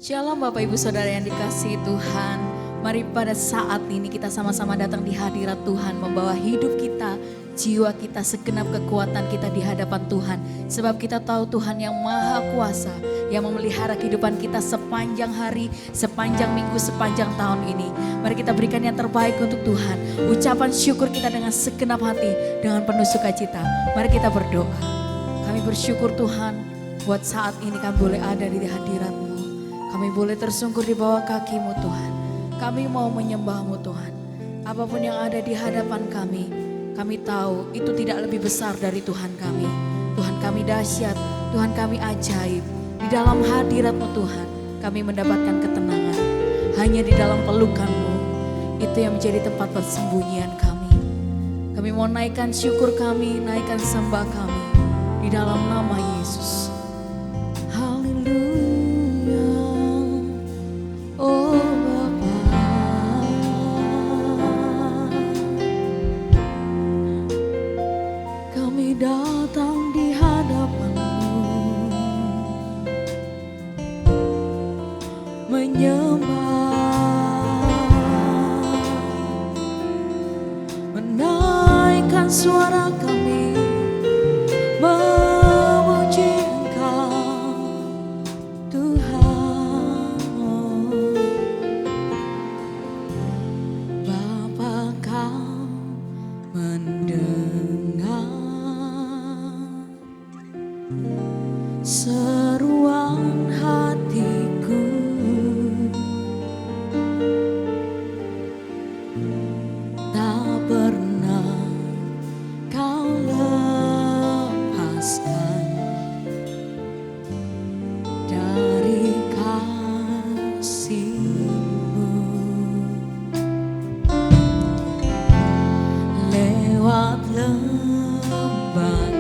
Shalom Bapak Ibu Saudara yang dikasihi Tuhan. Mari pada saat ini kita sama-sama datang di hadirat Tuhan, membawa hidup kita, jiwa kita, segenap kekuatan kita di hadapan Tuhan. Sebab kita tahu Tuhan yang maha kuasa, yang memelihara kehidupan kita sepanjang hari, sepanjang minggu, sepanjang tahun ini. Mari kita berikan yang terbaik untuk Tuhan. Ucapan syukur kita dengan segenap hati, dengan penuh sukacita. Mari kita berdoa. Kami bersyukur Tuhan, buat saat ini kami boleh ada di hadirat-Mu. Kami boleh tersungkur di bawah kaki-Mu Tuhan. Kami mau menyembah-Mu Tuhan. Apapun yang ada di hadapan kami tahu itu tidak lebih besar dari Tuhan kami. Tuhan kami dahsyat, Tuhan kami ajaib. Di dalam hadirat-Mu Tuhan, kami mendapatkan ketenangan. Hanya di dalam pelukan-Mu, itu yang menjadi tempat persembunyian kami. Kami mau naikkan syukur kami, naikkan sembah kami di dalam nama Yesus. Datang di hadapan-Mu, menyembah, menaikkan suara kami, memuji Engkau Tuhan. Bapa, Kau mendengar seruan hatiku, tak pernah Kau lepaskan dari kasih-Mu. Lewat lembah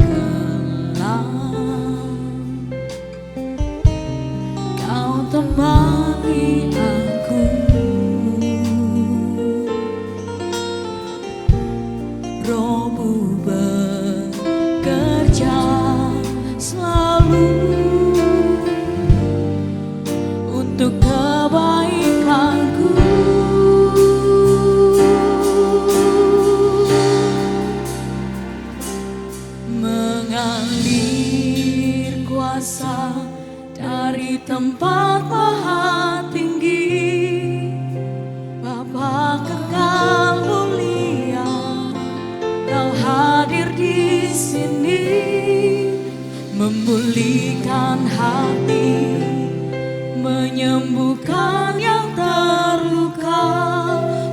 temani aku, Roh-Mu bekerja selalu untuk kebaikanku. Mengalir kuasa dari tempat maha tinggi, Bapa kekal mulia, Kau hadir di sini, memulihkan hati, menyembuhkan yang terluka.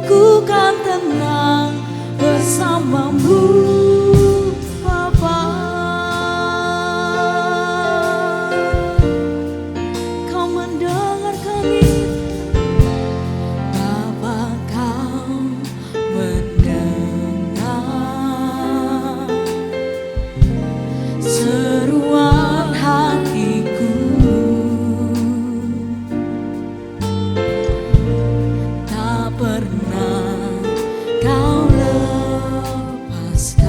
Ku kan tenang bersama-Mu. Seruan hatiku, tak pernah Kau lepaskan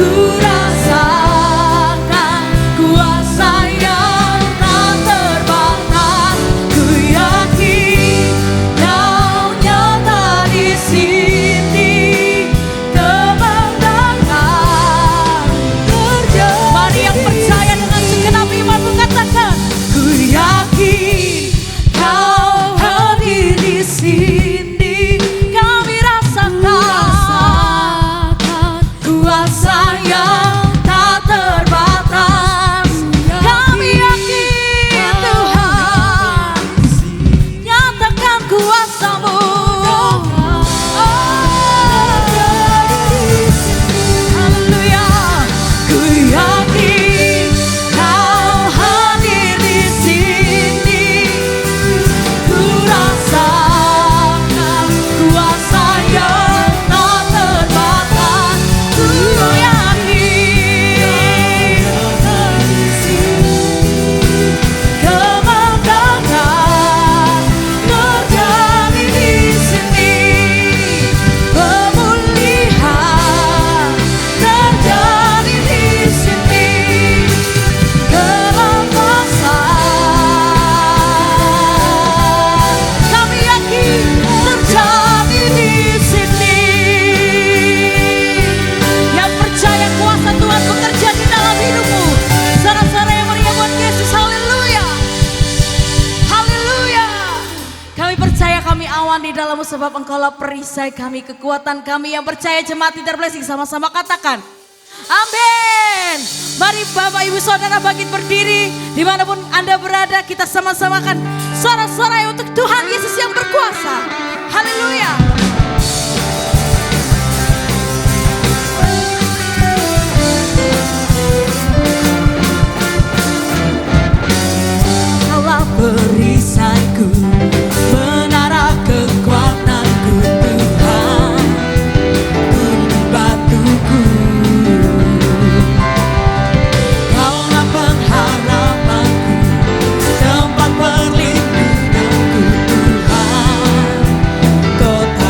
ku rasakan kuasa yang tak terbatas. Ku yakin Kau nyata di sini, kemenangan terjadi. Mari yang percaya dengan segenap imanmu katakan, ku yakin Kau hadir di sini. Kami rasakan kuasa yang tak terbatas. Kami yakin Tuhan, nyatakan kuasa-Mu. Haleluya. Ku yakin Kau hadir di sini. Ku rasakan kuasa yang tak terbatas. Ku yakin kemenangan terjadi di sini. Pemulihan terjadi di sini. Kelepasan kami yakin terjadi di sini. Yang percaya kuasa Tuhan bekerja di dalam hidupmu, sorak-sorai yang meriah buat Yesus. Haleluya, haleluya. Kami percaya kami awan di dalam-Mu, sebab Engkaulah perisai kami, kekuatan kami. Yang percaya jemaat Leader Blessing sama-sama katakan amin. Mari Bapak Ibu Saudara bangkit berdiri. Dimanapun Anda berada, kita sama-samakan sorak-sorai untuk Tuhan Yesus yang berkuasa. Haleluya. Kaulah perisaiku, menara kekuatanku Tuhan, gunung batuku. Kaulah pengharapanku, tempat perlindunganku Tuhan, kota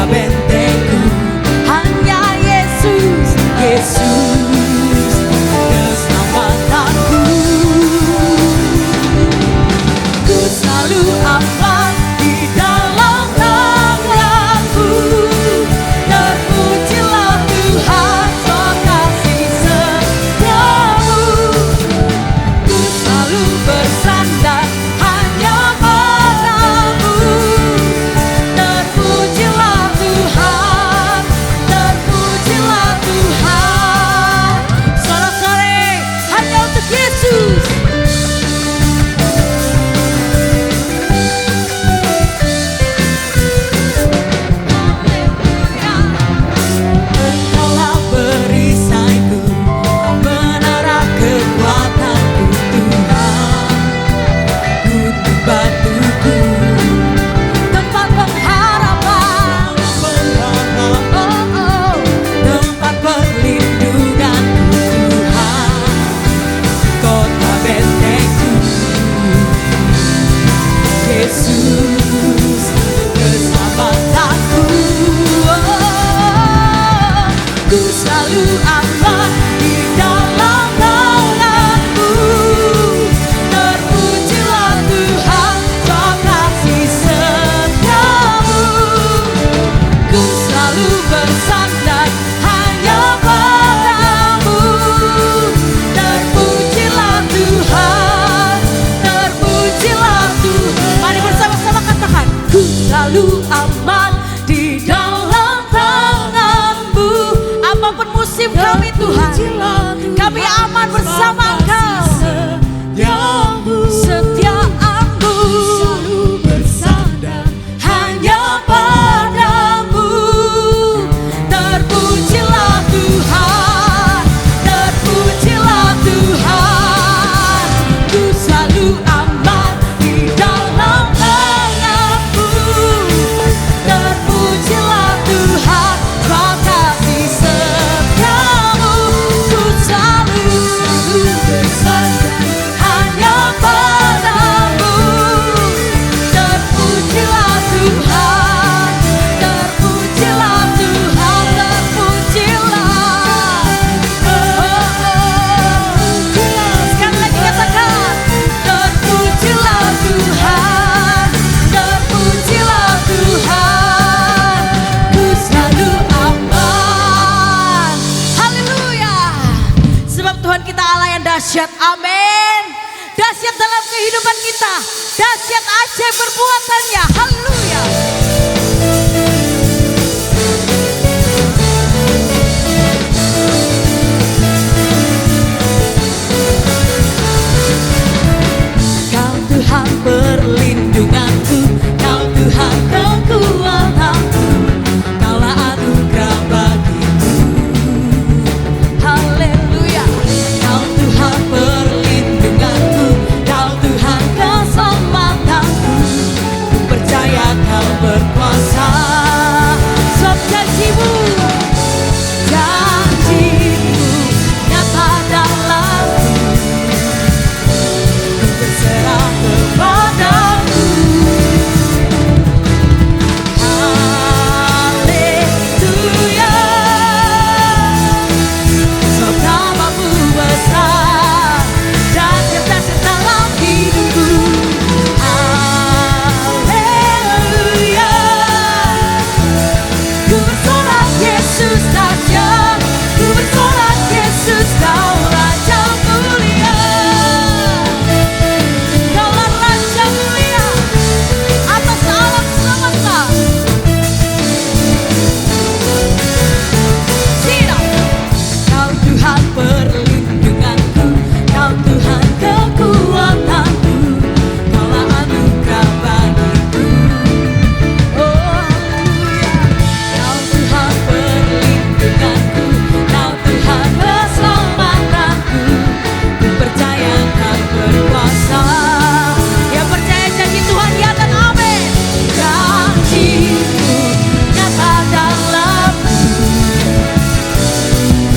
Tuhan kita Allah yang dahsyat. Amin. Dahsyat dalam kehidupan kita. Dahsyat ajaib perbuatannya. Haleluya. Kau Tuhan perlindunganku, Kau Tuhan kekuatanku, Kaulah anugerah bagiku. Haleluya. Kau Tuhan perlindunganku, Kau Tuhan keselamatanku, ku percaya Kau berkuasa. Sebab janjimu nyata dalamku, ku berserah kepadamu. Haleluya. Sebab namamu besar, dahsyat dalam hidupku. Haleluya. Ku bersorak Yesus dahsyat, ku bersorak Yesus Kau Raja mulia. Kaulah Raja mulia atas alam semesta. Siap. Kau Tuhan perlindunganku, Kau Tuhan kekuatanku, Kaulah anugerah bagiku. Oh haleluya. Kau Tuhan perlindunganku, Kau Tuhan keselamatanku, ku percaya Kau berkuasa. Yang percaya janji Tuhan nyata, amin. Janjimu nyata dalamku,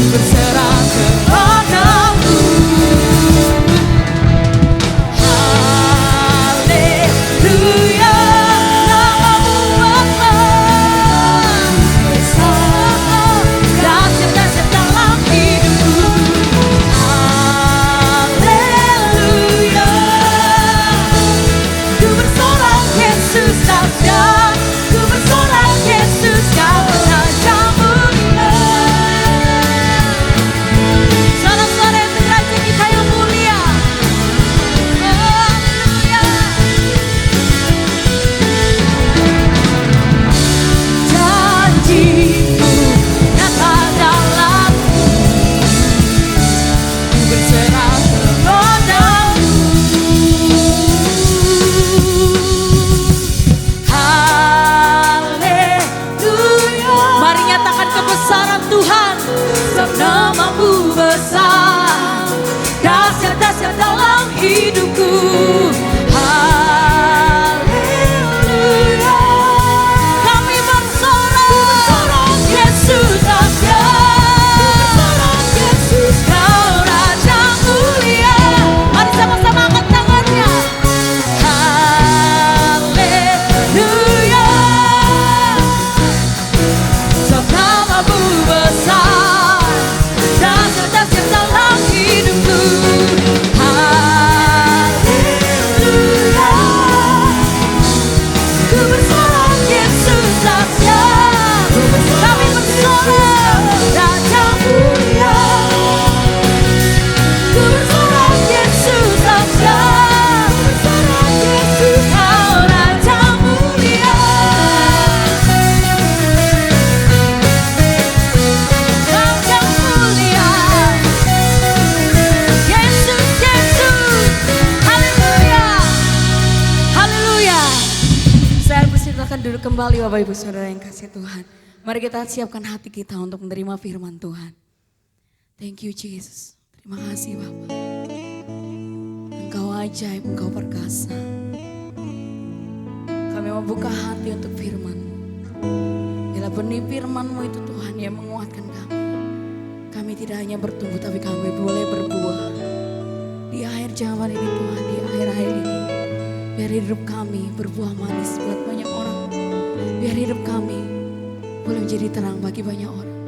berserah kepadamu. Haleluya. Namamu besar, dahsyat dalam hidupku. Haleluya. Ku bersorak Yesus dahsyat, ku bersorak Yesus Kau Raja mulia. Suara-suara itu Raja kita yang mulia. Haleluya. Janjimu nyata dalamku, ku berserah kepadamu. Haleluya. Mari nyatakan kebesaran Tuhan. Sebab namamu besar, dahsyat dalam hidupku. Haleluya. Kami bersorak Yesus dahsyat, Yesus Kau Raja mulia. Mari sama-sama angkat tangannya. Haleluya. Sebab namamu besar, dahsyat dalam hidupku. Haleluya. Ku bersorak Yesus dahsyat, kami bersorak Raja mulia. Ku bersorak Yesus dahsyat, Yesus Kau Raja mulia. Raja mulia. Yesus, Yesus. Haleluya. Haleluya. Saya persilakan duduk kembali Bapak Ibu Saudara yang kasih Tuhan. Mari kita siapkan hati kita untuk menerima firman Tuhan. Thank you Jesus. Terima kasih Bapak. Engkau ajaib, Engkau perkasa. Kami membuka hati untuk firman. Bila benih firman-Mu itu Tuhan yang menguatkan kami. Kami tidak hanya bertumbuh tapi kami boleh berbuah. Di akhir zaman ini Tuhan, di akhir-akhir ini. Biar hidup kami berbuah manis buat banyak orang. Biar hidup kami boleh menjadi terang bagi banyak orang.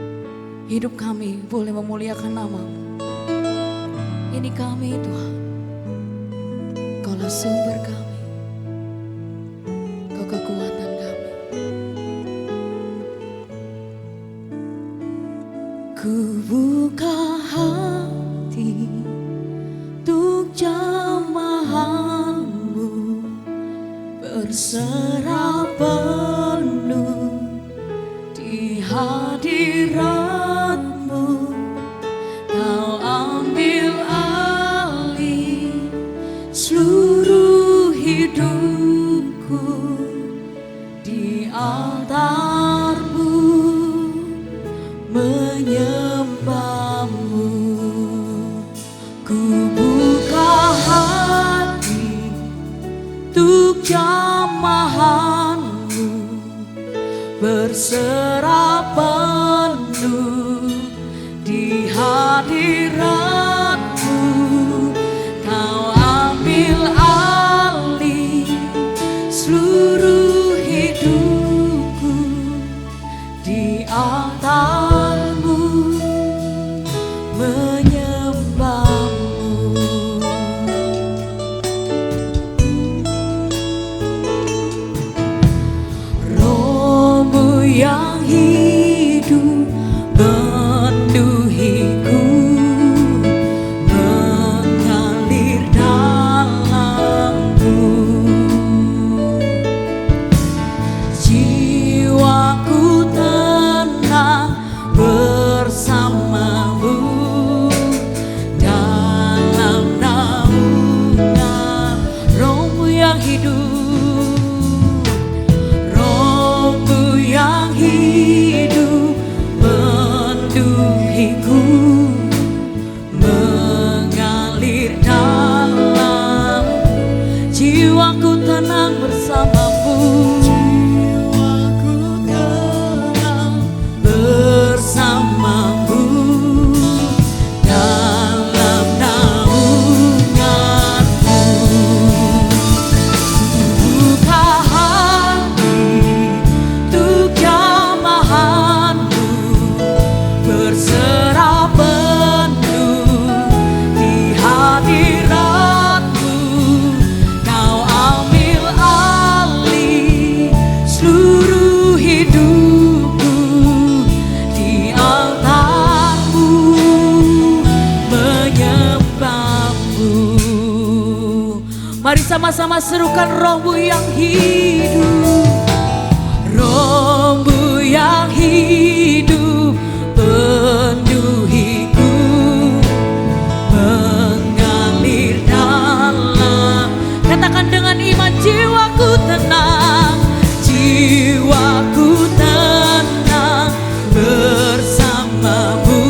Hidup kami boleh memuliakan nama-Mu. Ini kami Tuhan. Kaulah sumber kami. Kau kekuatan kami. Ku buka hati jamahanmu berserah penuh di hadiratmu. Kau ambil alih seluruh hidupku di altarmu, menyembahmu. Ku buka hati untuk jamahanmu berserah penuh di hadiratmu. Kau ambil alih seluruh hidupku di altarmu, menyembahmu. Rohmu yang hidup memenuhiku, mengalir dalamku. Jiwaku tenang bersamamu dalam naungan Rohmu yang hidup. Rohmu yang hidup memenuhiku, mengalir dalam. Jiwaku tenang bersamamu, jiwaku tenang bersamamu dalam naunganmu. Buka hati untuk jamahanmu berserah penuh di hadiratmu. Kau ambil alih seluruh hidupku di altarmu, menyembahmu. Mari sama-sama serukan Rohmu yang hidup. Rohmu yang hidup penuhiku, mengalir dalam. Katakan dengan iman, jiwaku tenang, jiwaku tenang bersamamu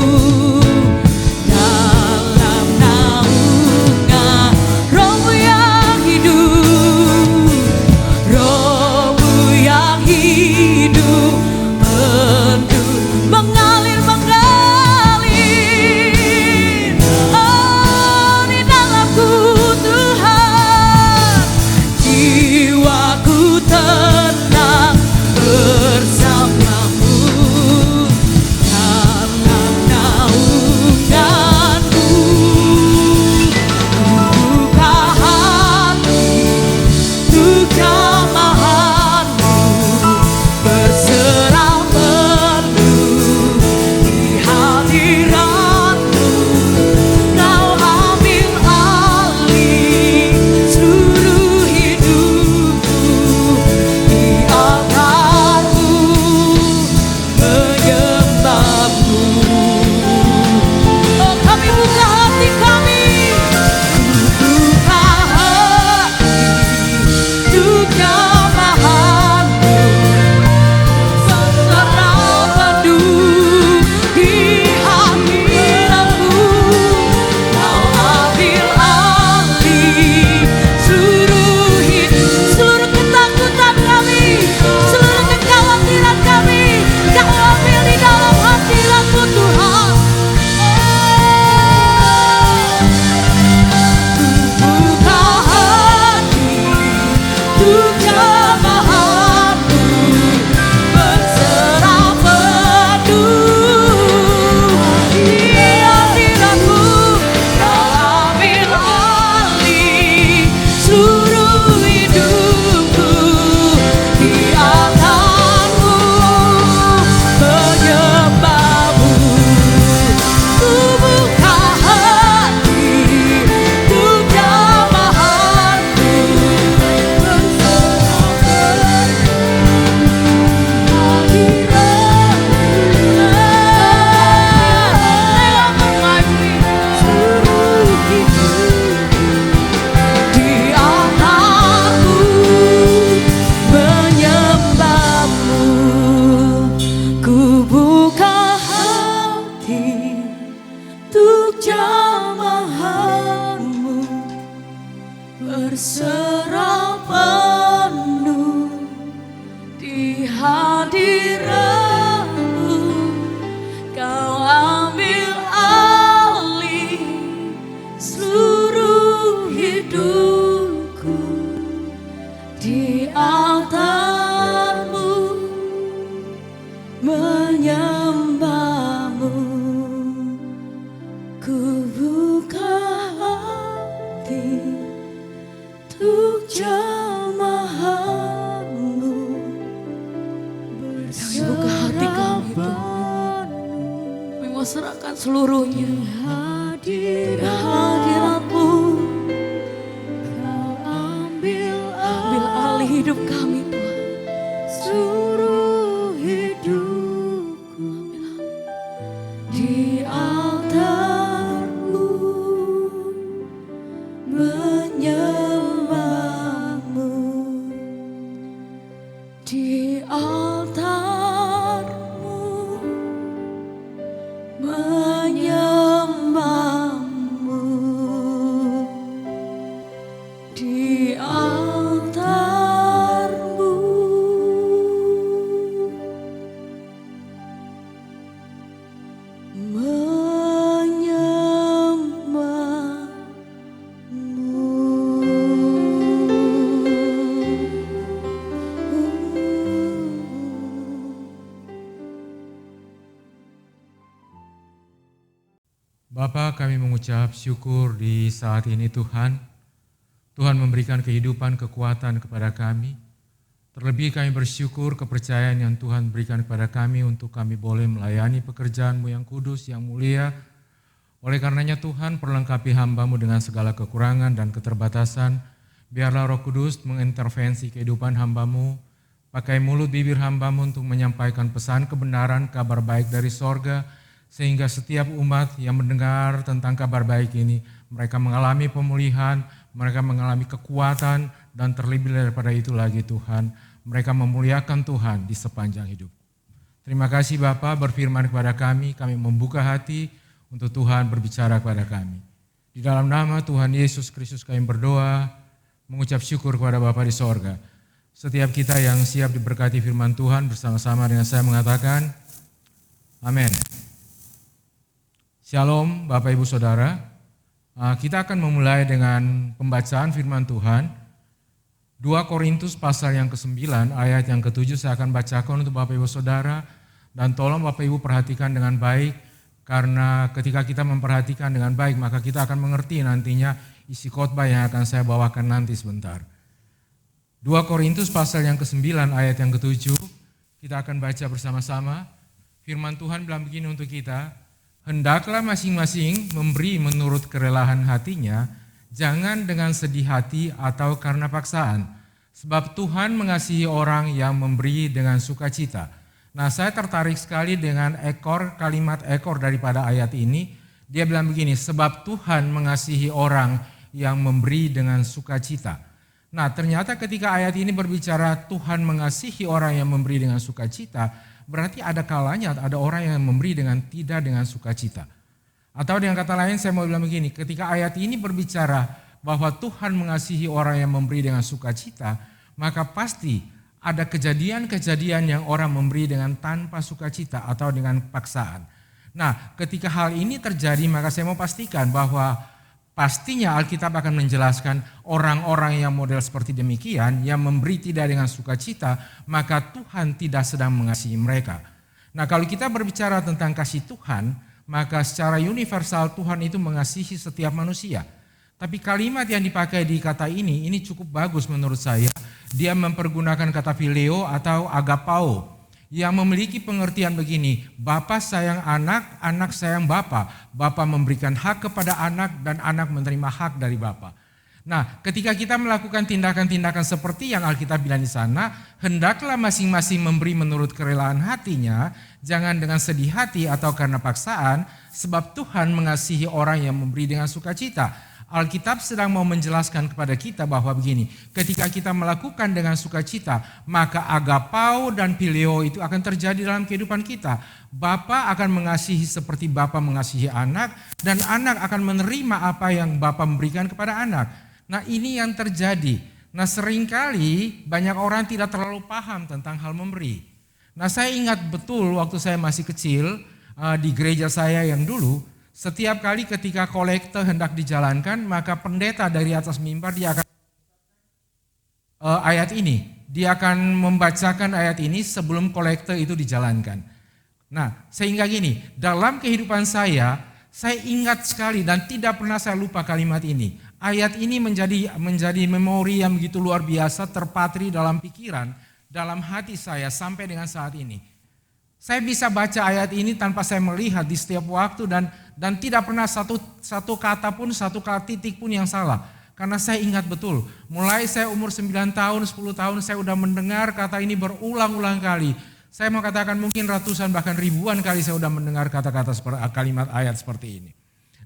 dalam naungan Rohmu yang hidup. Rohmu yang hidup penuh jamahanmu berserah penuh di hadiratmu. Kau ambil alih seluruh hidupku di altarmu menyembahmu. Ku buka hati untuk jamahanmu. Kami buka hati kami Tuhan. Kami mau serahkan seluruhnya di hadiratmu. Kau ambil alih hidup kami Tuhan. Seluruh hidupku di altarmu menyembahmu. Di altarmu menyembahmu. Di altarmu Bapa, kami mengucap syukur di saat ini Tuhan. Tuhan memberikan kehidupan, kekuatan kepada kami. Terlebih kami bersyukur kepercayaan yang Tuhan berikan kepada kami untuk kami boleh melayani pekerjaan-Mu yang kudus, yang mulia. Oleh karenanya Tuhan, perlengkapi hamba-Mu dengan segala kekurangan dan keterbatasan. Biarlah Roh Kudus mengintervensi kehidupan hamba-Mu. Pakai mulut bibir hamba-Mu untuk menyampaikan pesan kebenaran, kabar baik dari sorga, sehingga setiap umat yang mendengar tentang kabar baik ini, mereka mengalami pemulihan, mereka mengalami kekuatan, dan terlebih daripada itu lagi Tuhan, mereka memuliakan Tuhan di sepanjang hidup. Terima kasih Bapa, berfirman kepada kami membuka hati untuk Tuhan berbicara kepada kami. Di dalam nama Tuhan Yesus Kristus kami berdoa, mengucap syukur kepada Bapa di sorga. Setiap kita yang siap diberkati firman Tuhan bersama-sama dengan saya mengatakan, amin. Shalom Bapak Ibu Saudara, kita akan memulai dengan pembacaan firman Tuhan. 2 Korintus pasal yang ke-9 ayat yang ke-7 saya akan bacakan untuk Bapak Ibu Saudara. Dan tolong Bapak Ibu perhatikan dengan baik, karena ketika kita memperhatikan dengan baik maka kita akan mengerti nantinya isi khotbah yang akan saya bawakan nanti sebentar. 2 Korintus pasal yang ke-9 ayat yang ke-7 kita akan baca bersama-sama. Firman Tuhan bilang begini untuk kita, hendaklah masing-masing memberi menurut kerelaan hatinya, jangan dengan sedih hati atau karena paksaan. Sebab Tuhan mengasihi orang yang memberi dengan sukacita. Nah, saya tertarik sekali dengan kalimat ekor daripada ayat ini. Dia bilang begini, sebab Tuhan mengasihi orang yang memberi dengan sukacita. Nah, ternyata ketika ayat ini berbicara Tuhan mengasihi orang yang memberi dengan sukacita, berarti ada kalanya ada orang yang memberi tidak dengan sukacita. Atau dengan kata lain saya mau bilang begini, ketika ayat ini berbicara bahwa Tuhan mengasihi orang yang memberi dengan sukacita, maka pasti ada kejadian-kejadian yang orang memberi dengan tanpa sukacita atau dengan paksaan. Nah, ketika hal ini terjadi maka saya mau pastikan bahwa pastinya Alkitab akan menjelaskan orang-orang yang model seperti demikian, yang memberi tidak dengan sukacita, maka Tuhan tidak sedang mengasihi mereka. Nah, kalau kita berbicara tentang kasih Tuhan, maka secara universal Tuhan itu mengasihi setiap manusia. Tapi kalimat yang dipakai di kata ini cukup bagus menurut saya. Dia mempergunakan kata phileo atau agapao, yang memiliki pengertian begini, Bapa sayang anak, anak sayang Bapa. Bapa memberikan hak kepada anak dan anak menerima hak dari Bapa. Nah, ketika kita melakukan tindakan-tindakan seperti yang Alkitab bilang di sana, hendaklah masing-masing memberi menurut kerelaan hatinya, jangan dengan sedih hati atau karena paksaan, sebab Tuhan mengasihi orang yang memberi dengan sukacita. Alkitab sedang mau menjelaskan kepada kita bahwa begini, ketika kita melakukan dengan sukacita, maka agapao dan phileo itu akan terjadi dalam kehidupan kita. Bapa akan mengasihi seperti Bapa mengasihi anak, dan anak akan menerima apa yang Bapa memberikan kepada anak. Nah, ini yang terjadi. Nah, seringkali banyak orang tidak terlalu paham tentang hal memberi. Nah, saya ingat betul waktu saya masih kecil di gereja saya yang dulu, setiap kali ketika kolekte hendak dijalankan, maka pendeta dari atas mimbar dia akan ayat ini. Dia akan membacakan ayat ini sebelum kolekte itu dijalankan. Nah, sehingga gini, dalam kehidupan saya ingat sekali dan tidak pernah saya lupa kalimat ini. Ayat ini menjadi memori yang begitu luar biasa, terpatri dalam pikiran, dalam hati saya sampai dengan saat ini. Saya bisa baca ayat ini tanpa saya melihat di setiap waktu dan tidak pernah satu kata pun, satu titik pun yang salah. Karena saya ingat betul, mulai saya umur 9 tahun, 10 tahun saya sudah mendengar kata ini berulang-ulang kali. Saya mau katakan mungkin ratusan bahkan ribuan kali saya sudah mendengar kata-kata kalimat ayat seperti ini.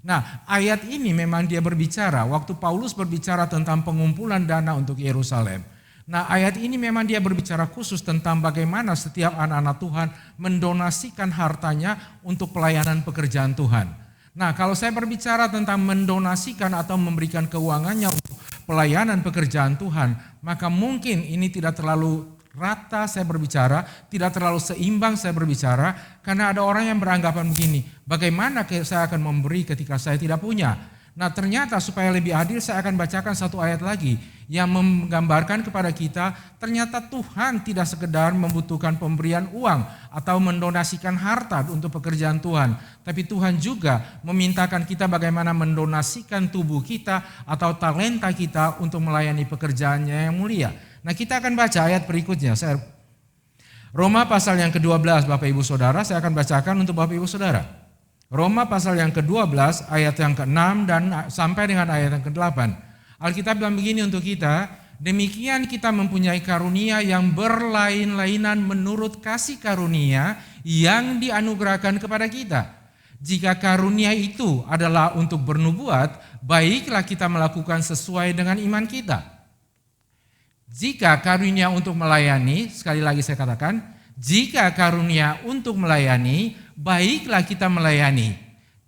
Nah, ayat ini memang dia berbicara, waktu Paulus berbicara tentang pengumpulan dana untuk Yerusalem. Nah, ayat ini memang dia berbicara khusus tentang bagaimana setiap anak-anak Tuhan mendonasikan hartanya untuk pelayanan pekerjaan Tuhan. Nah, kalau saya berbicara tentang mendonasikan atau memberikan keuangannya untuk pelayanan pekerjaan Tuhan, maka mungkin ini tidak terlalu rata saya berbicara, tidak terlalu seimbang saya berbicara, karena ada orang yang beranggapan begini, bagaimana saya akan memberi ketika saya tidak punya? Nah, ternyata supaya lebih adil saya akan bacakan satu ayat lagi yang menggambarkan kepada kita ternyata Tuhan tidak sekedar membutuhkan pemberian uang atau mendonasikan harta untuk pekerjaan Tuhan, tapi Tuhan juga memintakan kita bagaimana mendonasikan tubuh kita atau talenta kita untuk melayani pekerjaannya yang mulia. Nah, kita akan baca ayat berikutnya. Roma pasal yang ke-12 Bapak Ibu Saudara, saya akan bacakan untuk Bapak Ibu Saudara. Roma pasal yang ke-12 ayat yang ke-6 dan sampai dengan ayat yang ke-8. Alkitab bilang begini untuk kita, demikian kita mempunyai karunia yang berlain-lainan menurut kasih karunia yang dianugerahkan kepada kita. Jika karunia itu adalah untuk bernubuat, baiklah kita melakukan sesuai dengan iman kita. Jika karunia untuk melayani, sekali lagi saya katakan, jika karunia untuk melayani, baiklah kita melayani.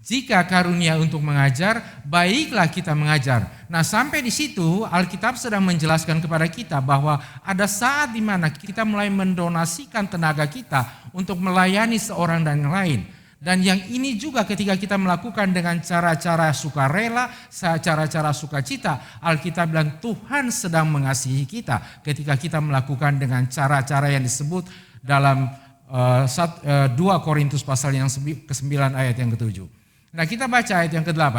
Jika karunia untuk mengajar, baiklah kita mengajar. Nah, sampai di situ Alkitab sedang menjelaskan kepada kita bahwa ada saat di mana kita mulai mendonasikan tenaga kita untuk melayani seorang dan yang lain. Dan yang ini juga ketika kita melakukan dengan cara-cara sukarela, cara-cara sukacita, Alkitab bilang Tuhan sedang mengasihi kita ketika kita melakukan dengan cara-cara yang disebut dalam 2 Korintus pasal yang ke-9 ayat yang ke-7. Nah, kita baca ayat yang ke-8.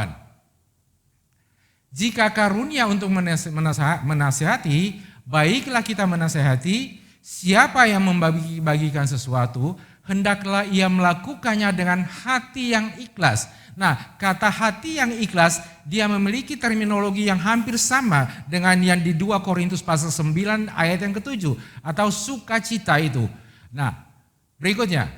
Jika karunia untuk menasihati, baiklah kita menasihati. Siapa yang membagi-bagikan sesuatu, hendaklah ia melakukannya dengan hati yang ikhlas. Nah, kata hati yang ikhlas, dia memiliki terminologi yang hampir sama dengan yang di 2 Korintus pasal 9 ayat yang ke-7 atau sukacita itu. Nah, berikutnya,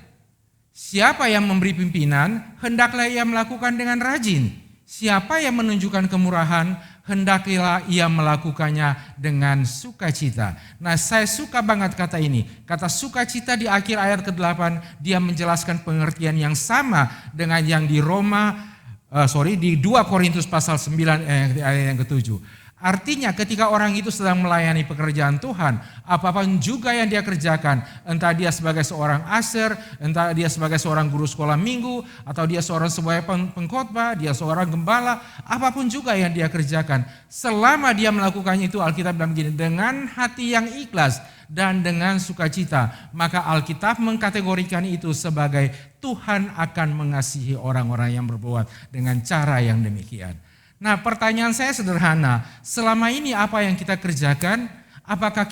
siapa yang memberi pimpinan, hendaklah ia melakukan dengan rajin. Siapa yang menunjukkan kemurahan, hendaklah ia melakukannya dengan sukacita. Nah, saya suka banget kata ini. Kata sukacita di akhir ayat ke-8, dia menjelaskan pengertian yang sama dengan yang di di 2 Korintus pasal 9 ayat yang ke-7. Artinya ketika orang itu sedang melayani pekerjaan Tuhan, apapun juga yang dia kerjakan, entah dia sebagai seorang asher, entah dia sebagai seorang guru sekolah minggu, atau dia sebagai pengkhotbah, dia seorang gembala, apapun juga yang dia kerjakan, selama dia melakukannya itu Alkitab bilang begini, dengan hati yang ikhlas dan dengan sukacita, maka Alkitab mengkategorikan itu sebagai Tuhan akan mengasihi orang-orang yang berbuat dengan cara yang demikian. Nah, pertanyaan saya sederhana, selama ini apa yang kita kerjakan, apakah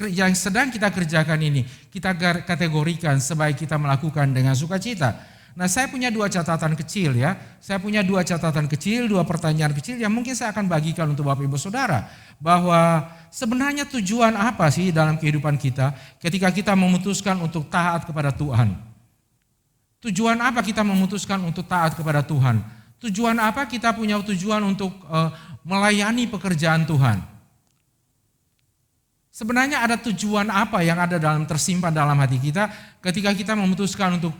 yang sedang kita kerjakan ini kita kategorikan sebagai kita melakukan dengan sukacita? Nah, saya punya 2 catatan kecil ya, dua pertanyaan kecil yang mungkin saya akan bagikan untuk Bapak Ibu Saudara. Bahwa sebenarnya tujuan apa sih dalam kehidupan kita ketika kita memutuskan untuk taat kepada Tuhan? Tujuan apa kita memutuskan untuk taat kepada Tuhan? Tujuan apa kita punya tujuan untuk melayani pekerjaan Tuhan? Sebenarnya ada tujuan apa yang ada tersimpan dalam hati kita ketika kita memutuskan untuk,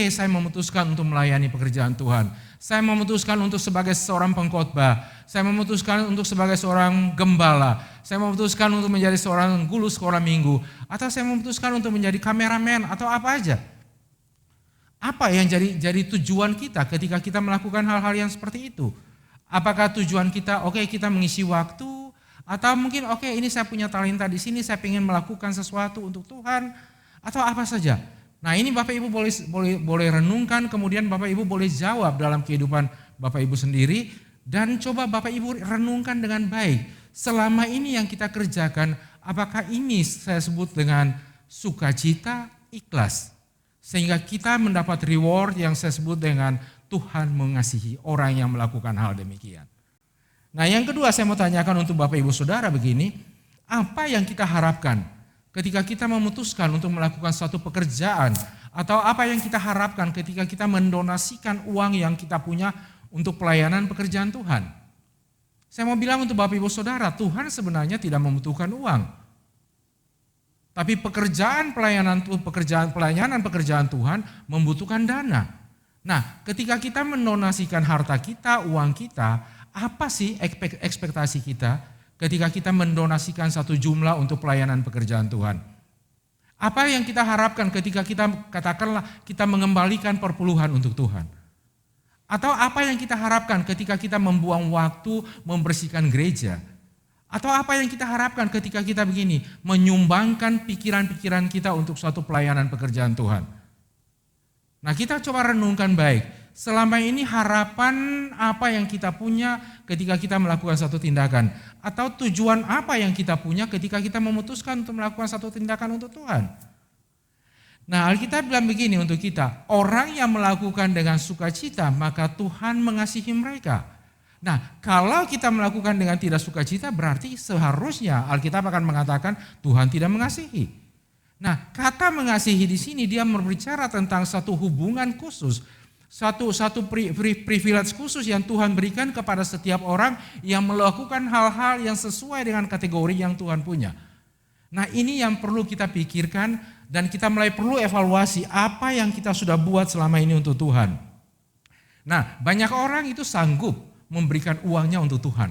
saya memutuskan untuk melayani pekerjaan Tuhan. Saya memutuskan untuk sebagai seorang pengkhotbah. Saya memutuskan untuk sebagai seorang gembala. Saya memutuskan untuk menjadi seorang guru sekolah minggu. Atau saya memutuskan untuk menjadi kameramen atau apa aja. Apa yang jadi tujuan kita ketika kita melakukan hal-hal yang seperti itu? Apakah tujuan kita, kita mengisi waktu, atau mungkin ini saya punya talenta di sini, saya ingin melakukan sesuatu untuk Tuhan, atau apa saja? Nah, ini Bapak Ibu boleh renungkan, kemudian Bapak Ibu boleh jawab dalam kehidupan Bapak Ibu sendiri, dan coba Bapak Ibu renungkan dengan baik. Selama ini yang kita kerjakan, apakah ini saya sebut dengan sukacita, ikhlas? Sehingga kita mendapat reward yang saya sebut dengan Tuhan mengasihi orang yang melakukan hal demikian. Nah, yang kedua saya mau tanyakan untuk Bapak Ibu Saudara begini, apa yang kita harapkan ketika kita memutuskan untuk melakukan suatu pekerjaan, atau apa yang kita harapkan ketika kita mendonasikan uang yang kita punya untuk pelayanan pekerjaan Tuhan? Saya mau bilang untuk Bapak Ibu Saudara, Tuhan sebenarnya tidak membutuhkan uang. Tapi pelayanan pekerjaan Tuhan membutuhkan dana. Nah, ketika kita mendonasikan harta kita, uang kita, apa sih ekspektasi kita ketika kita mendonasikan satu jumlah untuk pelayanan pekerjaan Tuhan? Apa yang kita harapkan ketika kita mengembalikan perpuluhan untuk Tuhan? Atau apa yang kita harapkan ketika kita membuang waktu membersihkan gereja? Atau apa yang kita harapkan ketika kita menyumbangkan pikiran-pikiran kita untuk suatu pelayanan pekerjaan Tuhan? Nah, kita coba renungkan baik. Selama ini harapan apa yang kita punya ketika kita melakukan satu tindakan? Atau tujuan apa yang kita punya ketika kita memutuskan untuk melakukan satu tindakan untuk Tuhan? Nah, Alkitab bilang begini untuk kita, orang yang melakukan dengan sukacita maka Tuhan mengasihi mereka. Nah, kalau kita melakukan dengan tidak sukacita berarti seharusnya Alkitab akan mengatakan Tuhan tidak mengasihi. Nah, kata mengasihi di sini dia berbicara tentang satu hubungan khusus, satu privilege khusus yang Tuhan berikan kepada setiap orang yang melakukan hal-hal yang sesuai dengan kategori yang Tuhan punya. Nah, ini yang perlu kita pikirkan dan kita mulai perlu evaluasi apa yang kita sudah buat selama ini untuk Tuhan. Nah, banyak orang itu sanggup memberikan uangnya untuk Tuhan.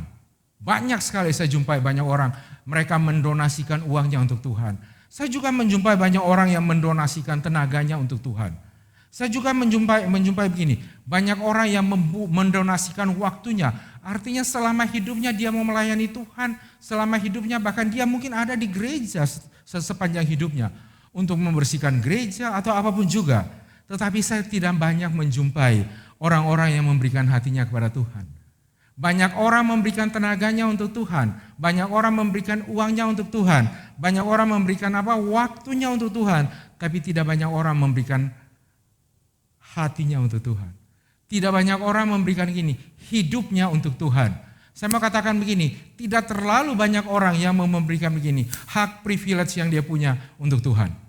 Banyak sekali saya jumpai banyak orang, mereka mendonasikan uangnya untuk Tuhan. Saya juga menjumpai banyak orang yang mendonasikan tenaganya untuk Tuhan. Saya juga menjumpai begini, banyak orang yang mendonasikan waktunya. Artinya selama hidupnya dia mau melayani Tuhan, selama hidupnya bahkan dia mungkin ada di gereja sepanjang hidupnya untuk membersihkan gereja atau apapun juga. Tetapi saya tidak banyak menjumpai orang-orang yang memberikan hatinya kepada Tuhan. Banyak orang memberikan tenaganya untuk Tuhan, banyak orang memberikan uangnya untuk Tuhan, banyak orang memberikan waktunya untuk Tuhan, tapi tidak banyak orang memberikan hatinya untuk Tuhan. Tidak banyak orang memberikan hidupnya untuk Tuhan. Saya mau katakan begini, tidak terlalu banyak orang yang memberikan hak privilege yang dia punya untuk Tuhan.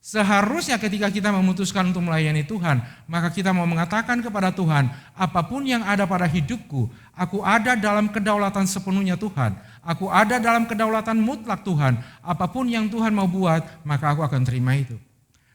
Seharusnya ketika kita memutuskan untuk melayani Tuhan, maka kita mau mengatakan kepada Tuhan, apapun yang ada pada hidupku, aku ada dalam kedaulatan sepenuhnya Tuhan. Aku ada dalam kedaulatan mutlak Tuhan. Apapun yang Tuhan mau buat, maka aku akan terima itu.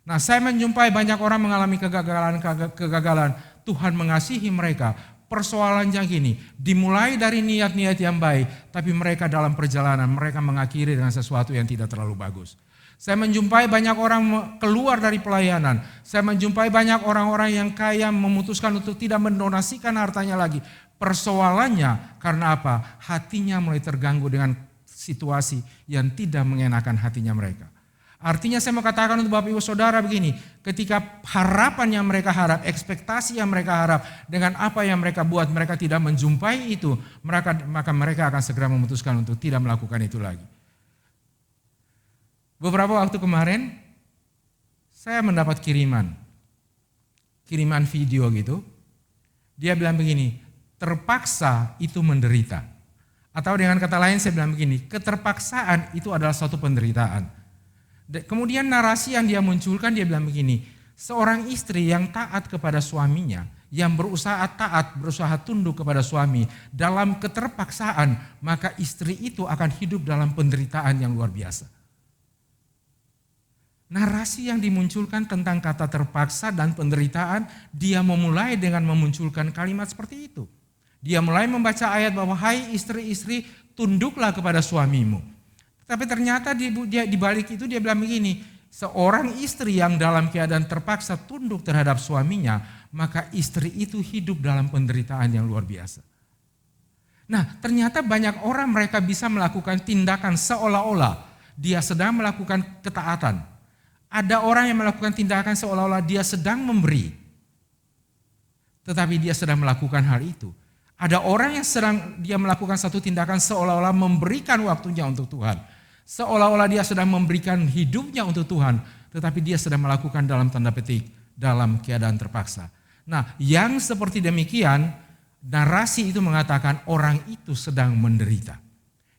Nah, saya menjumpai banyak orang mengalami kegagalan. Tuhan mengasihi mereka. Persoalannya dimulai dari niat-niat yang baik, tapi mereka dalam perjalanan, mereka mengakhiri dengan sesuatu yang tidak terlalu bagus. Saya menjumpai banyak orang keluar dari pelayanan. Saya menjumpai banyak orang-orang yang kaya memutuskan untuk tidak mendonasikan hartanya lagi. Persoalannya karena apa? Hatinya mulai terganggu dengan situasi yang tidak mengenakan hatinya mereka. Artinya saya mau katakan untuk Bapak Ibu Saudara begini, ketika harapan yang mereka harap, ekspektasi yang mereka harap dengan apa yang mereka buat, mereka tidak menjumpai itu, maka mereka akan segera memutuskan untuk tidak melakukan itu lagi. Beberapa waktu kemarin saya mendapat kiriman video gitu. Dia bilang begini, terpaksa itu menderita. Atau dengan kata lain saya bilang begini, keterpaksaan itu adalah suatu penderitaan. Kemudian narasi yang dia munculkan, dia bilang begini, seorang istri yang taat kepada suaminya, yang berusaha taat, berusaha tunduk kepada suami dalam keterpaksaan, maka istri itu akan hidup dalam penderitaan yang luar biasa. Narasi yang dimunculkan tentang kata terpaksa dan penderitaan, dia memulai dengan memunculkan kalimat seperti itu. Dia mulai membaca ayat bahwa hai istri-istri, tunduklah kepada suamimu. Tapi ternyata di balik itu dia bilang begini, seorang istri yang dalam keadaan terpaksa tunduk terhadap suaminya, maka istri itu hidup dalam penderitaan yang luar biasa. Nah, ternyata banyak orang mereka bisa melakukan tindakan seolah-olah dia sedang melakukan ketaatan. Ada orang yang melakukan tindakan seolah-olah dia sedang memberi, tetapi dia sedang melakukan hal itu. Ada orang yang sedang dia melakukan satu tindakan seolah-olah memberikan waktunya untuk Tuhan. Seolah-olah dia sedang memberikan hidupnya untuk Tuhan, tetapi dia sedang melakukan dalam tanda petik, dalam keadaan terpaksa. Nah, yang seperti demikian, narasi itu mengatakan orang itu sedang menderita.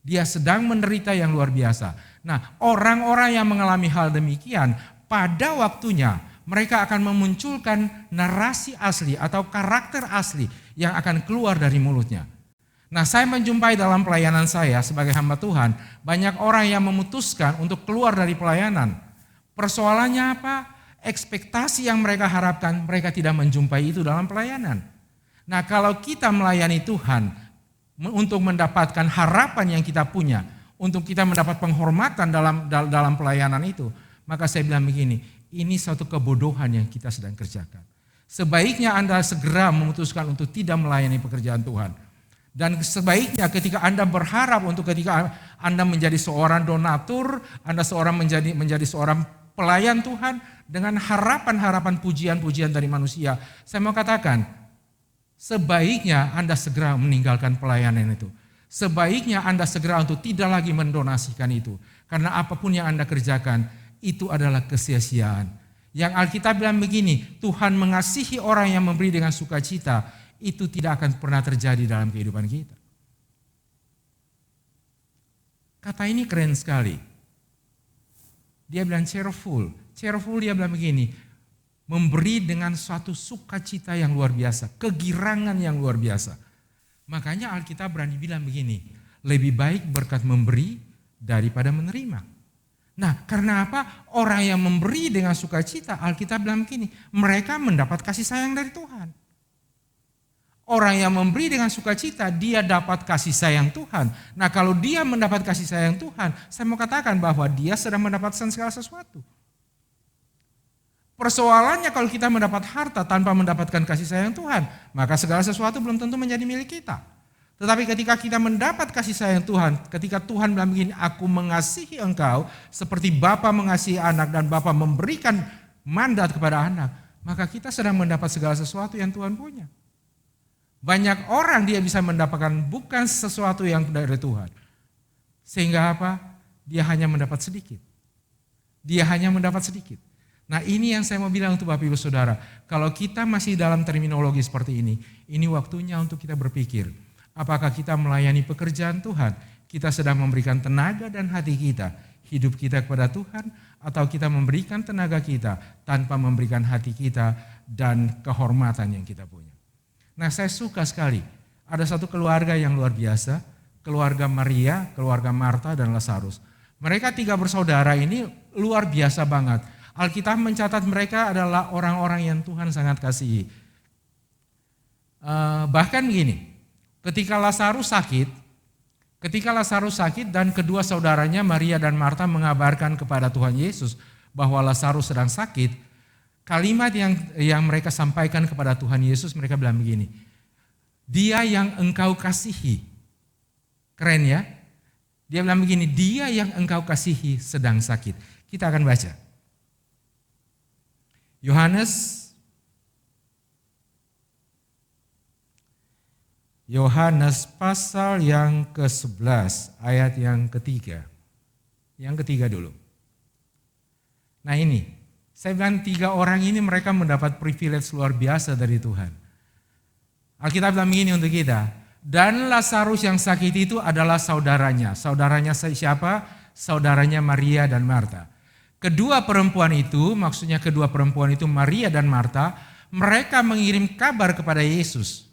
Dia sedang menderita yang luar biasa. Nah, orang-orang yang mengalami hal demikian, pada waktunya mereka akan memunculkan narasi asli atau karakter asli yang akan keluar dari mulutnya. Nah, saya menjumpai dalam pelayanan saya sebagai hamba Tuhan, banyak orang yang memutuskan untuk keluar dari pelayanan. Persoalannya apa? Ekspektasi yang mereka harapkan, mereka tidak menjumpai itu dalam pelayanan. Nah, kalau kita melayani Tuhan untuk mendapatkan harapan yang kita punya, untuk kita mendapat penghormatan dalam pelayanan itu, maka saya bilang begini, ini suatu kebodohan yang kita sedang kerjakan. Sebaiknya Anda segera memutuskan untuk tidak melayani pekerjaan Tuhan. Dan sebaiknya ketika Anda berharap untuk ketika Anda menjadi seorang donatur, Anda menjadi seorang pelayan Tuhan dengan harapan-harapan pujian-pujian dari manusia, saya mau katakan, sebaiknya Anda segera meninggalkan pelayanan itu. Sebaiknya Anda segera untuk tidak lagi mendonasikan itu. Karena apapun yang Anda kerjakan, itu adalah kesia-siaan. Yang Alkitab bilang begini, Tuhan mengasihi orang yang memberi dengan sukacita, itu tidak akan pernah terjadi dalam kehidupan kita. Kata ini keren sekali. Dia bilang cheerful. Cheerful dia bilang begini, memberi dengan suatu sukacita yang luar biasa, kegirangan yang luar biasa. Makanya Alkitab berani bilang begini, lebih baik berkat memberi daripada menerima. Nah, karena apa? Orang yang memberi dengan sukacita, Alkitab bilang begini, mereka mendapat kasih sayang dari Tuhan. Orang yang memberi dengan sukacita, dia dapat kasih sayang Tuhan. Nah, kalau dia mendapat kasih sayang Tuhan, saya mau katakan bahwa dia sedang mendapatkan segala sesuatu. Persoalannya kalau kita mendapat harta tanpa mendapatkan kasih sayang Tuhan, maka segala sesuatu belum tentu menjadi milik kita. Tetapi ketika kita mendapat kasih sayang Tuhan, ketika Tuhan bilang begini, aku mengasihi engkau seperti Bapa mengasihi anak dan Bapa memberikan mandat kepada anak, maka kita sedang mendapat segala sesuatu yang Tuhan punya. Banyak orang dia bisa mendapatkan bukan sesuatu yang dari Tuhan. Sehingga apa? Dia hanya mendapat sedikit. Dia hanya mendapat sedikit. Nah, ini yang saya mau bilang untuk Bapak Ibu Saudara. Kalau kita masih dalam terminologi seperti ini waktunya untuk kita berpikir. Apakah kita melayani pekerjaan Tuhan? Kita sedang memberikan tenaga dan hati kita, hidup kita kepada Tuhan, atau kita memberikan tenaga kita tanpa memberikan hati kita dan kehormatan yang kita punya. Nah, saya suka sekali. Ada satu keluarga yang luar biasa, keluarga Maria, keluarga Marta dan Lazarus. Mereka 3 bersaudara ini luar biasa banget. Alkitab mencatat mereka adalah orang-orang yang Tuhan sangat kasihi. Bahkan begini, ketika Lazarus sakit dan kedua saudaranya Maria dan Marta mengabarkan kepada Tuhan Yesus bahwa Lazarus sedang sakit, kalimat yang mereka sampaikan kepada Tuhan Yesus, mereka bilang begini, dia yang engkau kasihi. Keren ya? Dia bilang begini, dia yang engkau kasihi sedang sakit. Kita akan baca. Yohanes pasal yang ke-11 ayat yang ketiga. Yang ketiga dulu. Nah ini, saya bilang 3 orang ini mereka mendapat privilege luar biasa dari Tuhan. Alkitab bilang begini untuk kita. Dan Lazarus yang sakit itu adalah saudaranya. Saudaranya siapa? Saudaranya Maria dan Marta. Kedua perempuan itu, maksudnya kedua perempuan itu Maria dan Marta, mereka mengirim kabar kepada Yesus.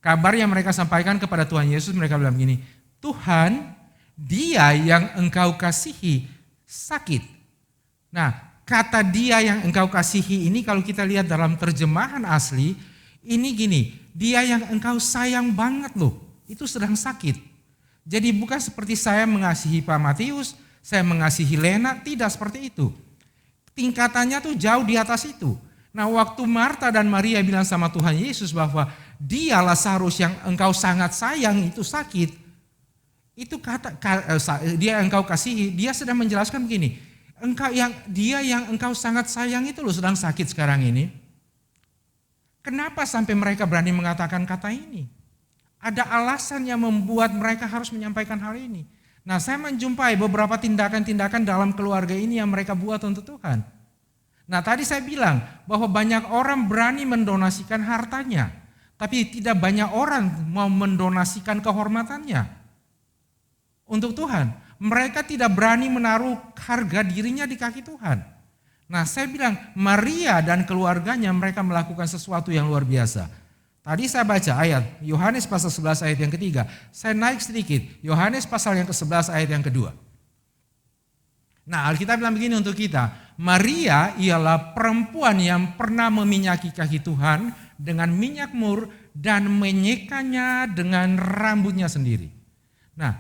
Kabar yang mereka sampaikan kepada Tuhan Yesus, mereka bilang begini, Tuhan, dia yang engkau kasihi sakit. Nah, kata dia yang engkau kasihi ini kalau kita lihat dalam terjemahan asli, ini gini, dia yang engkau sayang banget loh, itu sedang sakit. Jadi bukan seperti saya mengasihi Pak Matius, saya mengasihi Lena, tidak seperti itu. Tingkatannya tuh jauh di atas itu. Nah, waktu Marta dan Maria bilang sama Tuhan Yesus bahwa dia Lazarus yang engkau sangat sayang itu sakit. Itu dia yang engkau kasihi, dia sedang menjelaskan begini. Dia yang engkau sangat sayang itu loh sedang sakit sekarang ini. Kenapa sampai mereka berani mengatakan kata ini? Ada alasan yang membuat mereka harus menyampaikan hal ini. Nah, saya menjumpai beberapa tindakan-tindakan dalam keluarga ini yang mereka buat untuk Tuhan. Nah, tadi saya bilang bahwa banyak orang berani mendonasikan hartanya, tapi tidak banyak orang mau mendonasikan kehormatannya untuk Tuhan. Mereka tidak berani menaruh harga dirinya di kaki Tuhan. Nah, saya bilang Maria dan keluarganya mereka melakukan sesuatu yang luar biasa. Tadi saya baca ayat Yohanes pasal 11 ayat yang ketiga. Saya naik sedikit, Yohanes pasal yang ke-11 ayat yang kedua. Nah, Alkitab bilang begini untuk kita, Maria ialah perempuan yang pernah meminyaki kaki Tuhan dengan minyak mur dan menyekanya dengan rambutnya sendiri. Nah,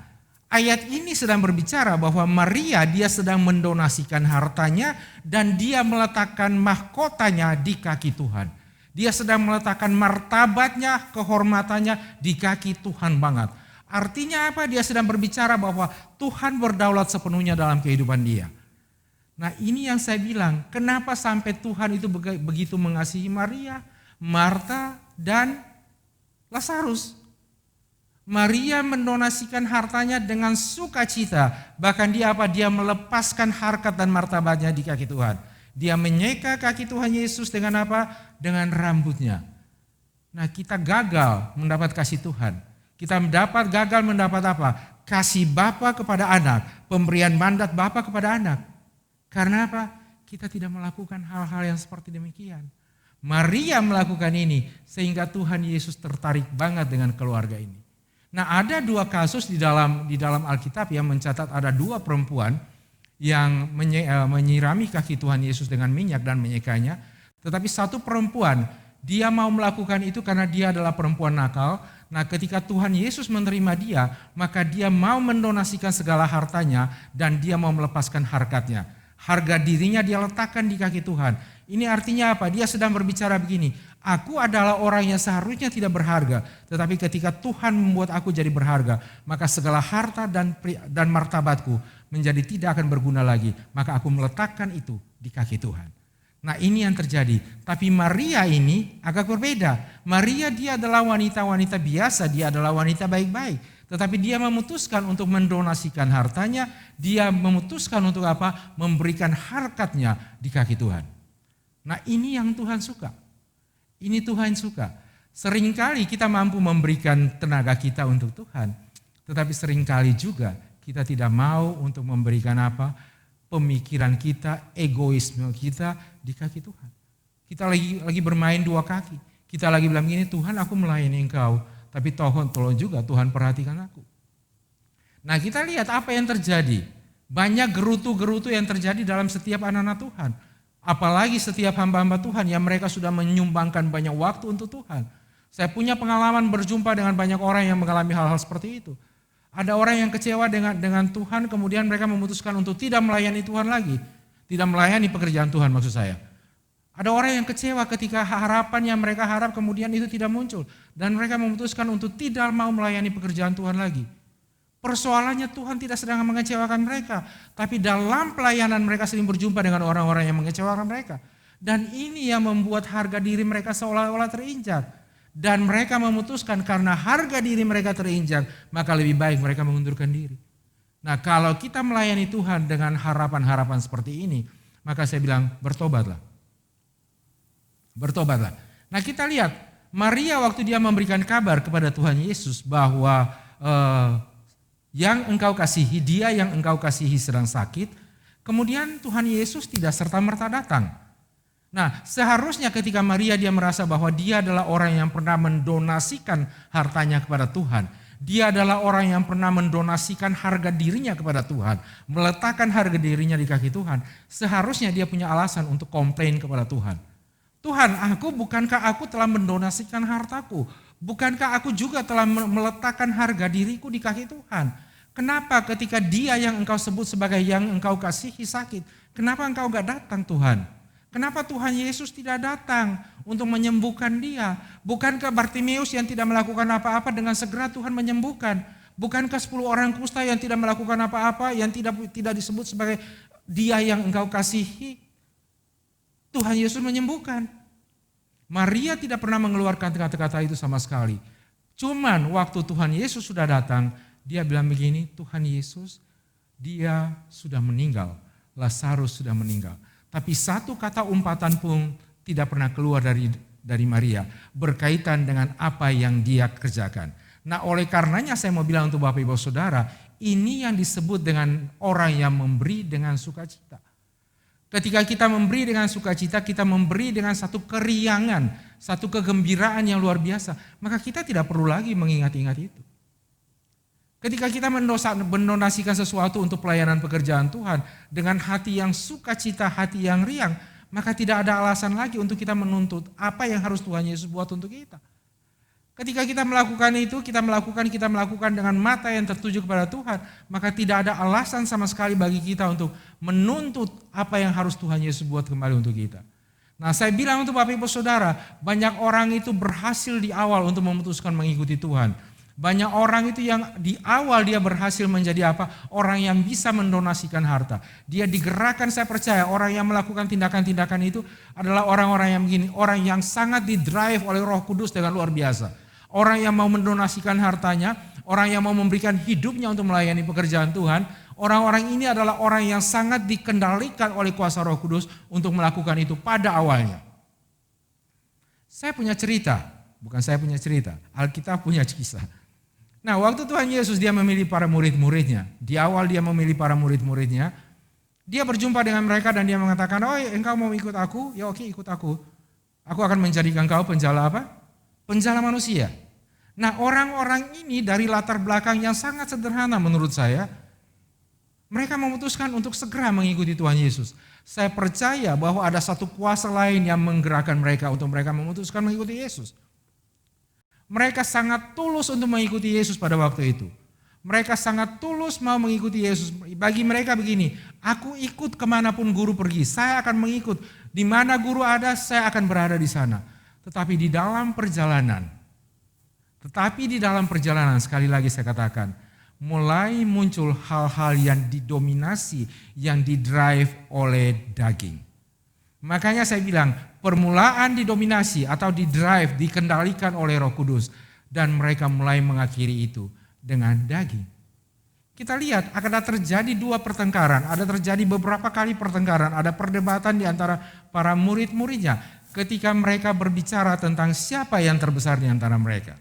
ayat ini sedang berbicara bahwa Maria dia sedang mendonasikan hartanya dan dia meletakkan mahkotanya di kaki Tuhan. Dia sedang meletakkan martabatnya, kehormatannya di kaki Tuhan banget. Artinya apa? Dia sedang berbicara bahwa Tuhan berdaulat sepenuhnya dalam kehidupan dia. Nah, ini yang saya bilang, kenapa sampai Tuhan itu begitu mengasihi Maria, Marta, dan Lazarus. Maria mendonasikan hartanya dengan sukacita. Bahkan dia melepaskan harkat dan martabatnya di kaki Tuhan. Dia menyeka kaki Tuhan Yesus dengan apa? Dengan rambutnya. Nah, kita gagal mendapat kasih Tuhan. Kita gagal mendapat apa? Kasih Bapa kepada anak, pemberian mandat Bapa kepada anak. Karena apa? Kita tidak melakukan hal-hal yang seperti demikian. Maria melakukan ini sehingga Tuhan Yesus tertarik banget dengan keluarga ini. Nah, ada dua kasus di dalam Alkitab yang mencatat ada dua perempuan yang menyirami kaki Tuhan Yesus dengan minyak dan menyekanya. Tetapi satu perempuan, dia mau melakukan itu karena dia adalah perempuan nakal. Nah, ketika Tuhan Yesus menerima dia, maka dia mau mendonasikan segala hartanya dan dia mau melepaskan harkatnya. Harga dirinya dia letakkan di kaki Tuhan. Ini artinya apa? Dia sedang berbicara begini, aku adalah orang yang seharusnya tidak berharga, tetapi ketika Tuhan membuat aku jadi berharga, maka segala harta dan martabatku menjadi tidak akan berguna lagi, maka aku meletakkan itu di kaki Tuhan. Nah, ini yang terjadi. Tapi Maria ini agak berbeda. Maria dia adalah wanita-wanita biasa, dia adalah wanita baik-baik. Tetapi dia memutuskan untuk mendonasikan hartanya, dia memutuskan untuk apa? Memberikan harkatnya di kaki Tuhan. Nah, ini yang Tuhan suka. Ini Tuhan suka. Seringkali kita mampu memberikan tenaga kita untuk Tuhan, tetapi seringkali juga kita tidak mau untuk memberikan apa? Pemikiran kita, egoisme kita di kaki Tuhan. Kita lagi bermain dua kaki. Kita lagi bilang gini, Tuhan aku melayani Engkau, tapi tolong juga Tuhan perhatikan aku. Nah, kita lihat apa yang terjadi. Banyak gerutu-gerutu yang terjadi dalam setiap anak-anak Tuhan. Apalagi setiap hamba-hamba Tuhan yang mereka sudah menyumbangkan banyak waktu untuk Tuhan. Saya punya pengalaman berjumpa dengan banyak orang yang mengalami hal-hal seperti itu. Ada orang yang kecewa dengan Tuhan, kemudian mereka memutuskan untuk tidak melayani Tuhan lagi. Tidak melayani pekerjaan Tuhan maksud saya. Ada orang yang kecewa ketika harapan yang mereka harap kemudian itu tidak muncul. Dan mereka memutuskan untuk tidak mau melayani pekerjaan Tuhan lagi. Persoalannya Tuhan tidak sedang mengecewakan mereka. Tapi dalam pelayanan mereka sering berjumpa dengan orang-orang yang mengecewakan mereka. Dan ini yang membuat harga diri mereka seolah-olah terinjak. Dan mereka memutuskan karena harga diri mereka terinjak, maka lebih baik mereka mengundurkan diri. Nah, kalau kita melayani Tuhan dengan harapan-harapan seperti ini, maka saya bilang bertobatlah. Bertobatlah. Nah, kita lihat Maria waktu dia memberikan kabar kepada Tuhan Yesus bahwa yang engkau kasihi, dia yang engkau kasihi sedang sakit. Kemudian Tuhan Yesus tidak serta-merta datang. Nah, seharusnya ketika Maria dia merasa bahwa dia adalah orang yang pernah mendonasikan hartanya kepada Tuhan. Dia adalah orang yang pernah mendonasikan harga dirinya kepada Tuhan. Meletakkan harga dirinya di kaki Tuhan. Seharusnya dia punya alasan untuk komplain kepada Tuhan. Tuhan, bukankah aku telah mendonasikan hartaku? Bukankah aku juga telah meletakkan harga diriku di kaki Tuhan? Kenapa ketika dia yang engkau sebut sebagai yang engkau kasihi sakit, kenapa engkau gak datang Tuhan? Kenapa Tuhan Yesus tidak datang untuk menyembuhkan dia? Bukankah Bartimeus yang tidak melakukan apa-apa dengan segera Tuhan menyembuhkan? Bukankah 10 orang kusta yang tidak melakukan apa-apa, yang tidak disebut sebagai dia yang engkau kasihi? Tuhan Yesus menyembuhkan. Maria tidak pernah mengeluarkan kata-kata itu sama sekali. Cuman waktu Tuhan Yesus sudah datang, dia bilang begini, Tuhan Yesus, dia sudah meninggal. Lazarus sudah meninggal. Tapi satu kata umpatan pun tidak pernah keluar dari Maria berkaitan dengan apa yang dia kerjakan. Nah, oleh karenanya saya mau bilang untuk Bapak Ibu Saudara, ini yang disebut dengan orang yang memberi dengan sukacita. Ketika kita memberi dengan sukacita, kita memberi dengan satu keriangan, satu kegembiraan yang luar biasa, maka kita tidak perlu lagi mengingat-ingat itu. Ketika kita mendonasikan sesuatu untuk pelayanan pekerjaan Tuhan dengan hati yang sukacita, hati yang riang, maka tidak ada alasan lagi untuk kita menuntut apa yang harus Tuhan Yesus buat untuk kita. Ketika kita melakukan itu, kita melakukan dengan mata yang tertuju kepada Tuhan, maka tidak ada alasan sama sekali bagi kita untuk menuntut apa yang harus Tuhan Yesus buat kembali untuk kita. Nah, saya bilang untuk Bapak Ibu Saudara, banyak orang itu berhasil di awal untuk memutuskan mengikuti Tuhan. Banyak orang itu yang di awal dia berhasil menjadi apa? Orang yang bisa mendonasikan harta. Dia digerakkan, saya percaya orang yang melakukan tindakan-tindakan itu adalah orang-orang yang begini. Orang yang sangat didrive oleh Roh Kudus dengan luar biasa. Orang yang mau mendonasikan hartanya, orang yang mau memberikan hidupnya untuk melayani pekerjaan Tuhan. Orang-orang ini adalah orang yang sangat dikendalikan oleh kuasa Roh Kudus untuk melakukan itu pada awalnya. Saya punya cerita, bukan saya punya cerita, Alkitab punya kisah. Nah, waktu Tuhan Yesus dia memilih para murid-muridnya, di awal dia memilih para murid-muridnya, dia berjumpa dengan mereka dan dia mengatakan, oh engkau mau ikut aku? Ya oke, ikut aku. Aku akan menjadikan kau penjala apa? Penjala manusia. Nah, orang-orang ini dari latar belakang yang sangat sederhana menurut saya, mereka memutuskan untuk segera mengikuti Tuhan Yesus. Saya percaya bahwa ada satu kuasa lain yang menggerakkan mereka untuk mereka memutuskan mengikuti Yesus. Mereka sangat tulus untuk mengikuti Yesus pada waktu itu. Mereka sangat tulus mau mengikuti Yesus. Bagi mereka begini, aku ikut kemanapun guru pergi, saya akan mengikut. Di mana guru ada, saya akan berada di sana. Tetapi di dalam perjalanan, sekali lagi saya katakan, mulai muncul hal-hal yang didominasi, yang didrive oleh daging. Makanya saya bilang, permulaan didominasi atau didrive, dikendalikan oleh Roh Kudus. Dan mereka mulai mengakhiri itu dengan daging. Kita lihat akan terjadi dua pertengkaran, ada terjadi beberapa kali pertengkaran, ada perdebatan di antara para murid-muridnya. Ketika mereka berbicara tentang siapa yang terbesar di antara mereka.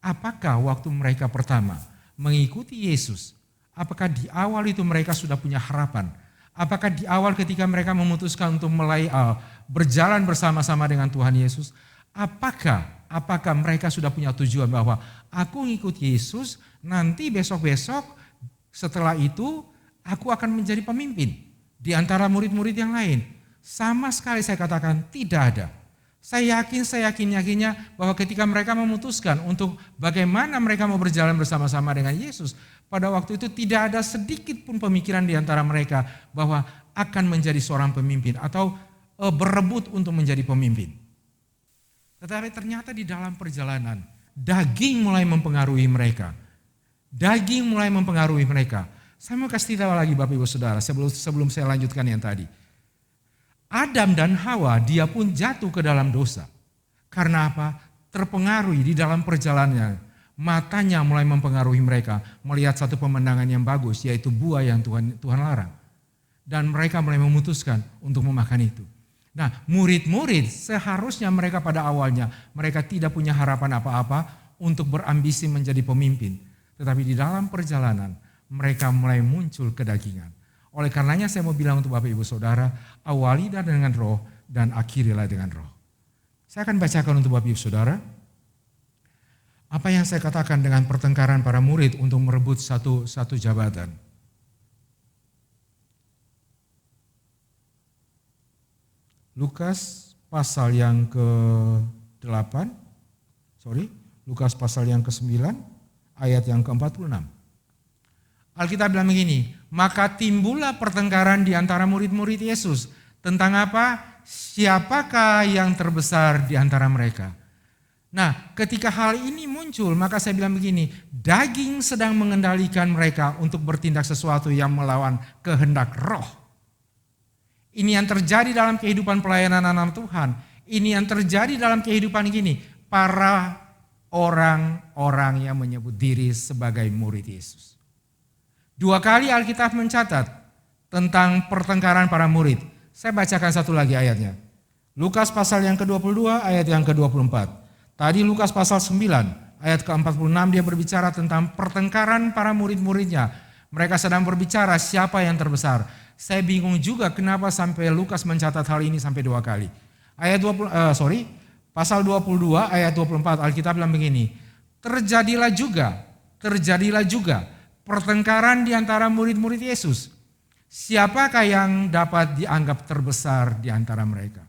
Apakah waktu mereka pertama mengikuti Yesus, apakah di awal itu mereka sudah punya harapan? Apakah di awal ketika mereka memutuskan untuk berjalan bersama-sama dengan Tuhan Yesus, apakah mereka sudah punya tujuan bahwa aku ngikut Yesus, nanti besok-besok setelah itu aku akan menjadi pemimpin di antara murid-murid yang lain? Sama sekali saya katakan tidak ada. Saya yakinnya bahwa ketika mereka memutuskan untuk bagaimana mereka mau berjalan bersama-sama dengan Yesus, pada waktu itu tidak ada sedikit pun pemikiran di antara mereka bahwa akan menjadi seorang pemimpin atau berebut untuk menjadi pemimpin. Tetapi ternyata di dalam perjalanan, daging mulai mempengaruhi mereka. Daging mulai mempengaruhi mereka. Saya mau kasih tahu lagi Bapak Ibu Saudara sebelum saya lanjutkan yang tadi. Adam dan Hawa dia pun jatuh ke dalam dosa. Karena apa? Terpengaruhi di dalam perjalanannya. Matanya mulai mempengaruhi mereka melihat satu pemandangan yang bagus, yaitu buah yang Tuhan larang. Dan mereka mulai memutuskan untuk memakan itu. Nah, murid-murid seharusnya mereka pada awalnya mereka tidak punya harapan apa-apa untuk berambisi menjadi pemimpin. Tetapi di dalam perjalanan mereka mulai muncul kedagingan. Oleh karenanya saya mau bilang untuk Bapak Ibu Saudara, awali dengan roh, dan akhirilah dengan roh. Saya akan bacakan untuk Bapak Ibu Saudara. Apa yang saya katakan dengan pertengkaran para murid untuk merebut satu jabatan. Lukas pasal yang ke-8, Lukas pasal yang ke-9, ayat yang ke-46. Alkitab bilang begini, maka timbullah pertengkaran di antara murid-murid Yesus. Tentang apa? Siapakah yang terbesar di antara mereka? Nah, ketika hal ini muncul, maka saya bilang begini, daging sedang mengendalikan mereka untuk bertindak sesuatu yang melawan kehendak roh. Ini yang terjadi dalam kehidupan pelayanan anak Tuhan. Ini yang terjadi dalam kehidupan gini, para orang-orang yang menyebut diri sebagai murid Yesus. 2 kali Alkitab mencatat tentang pertengkaran para murid. Saya bacakan satu lagi ayatnya. Lukas pasal yang ke-22 ayat yang ke-24. Tadi Lukas pasal 9 ayat ke-46 dia berbicara tentang pertengkaran para murid-muridnya. Mereka sedang berbicara siapa yang terbesar. Saya bingung juga kenapa sampai Lukas mencatat hal ini sampai 2 kali. Pasal 22 ayat 24 Alkitab bilang begini. Terjadilah juga pertengkaran di antara murid-murid Yesus. Siapakah yang dapat dianggap terbesar di antara mereka?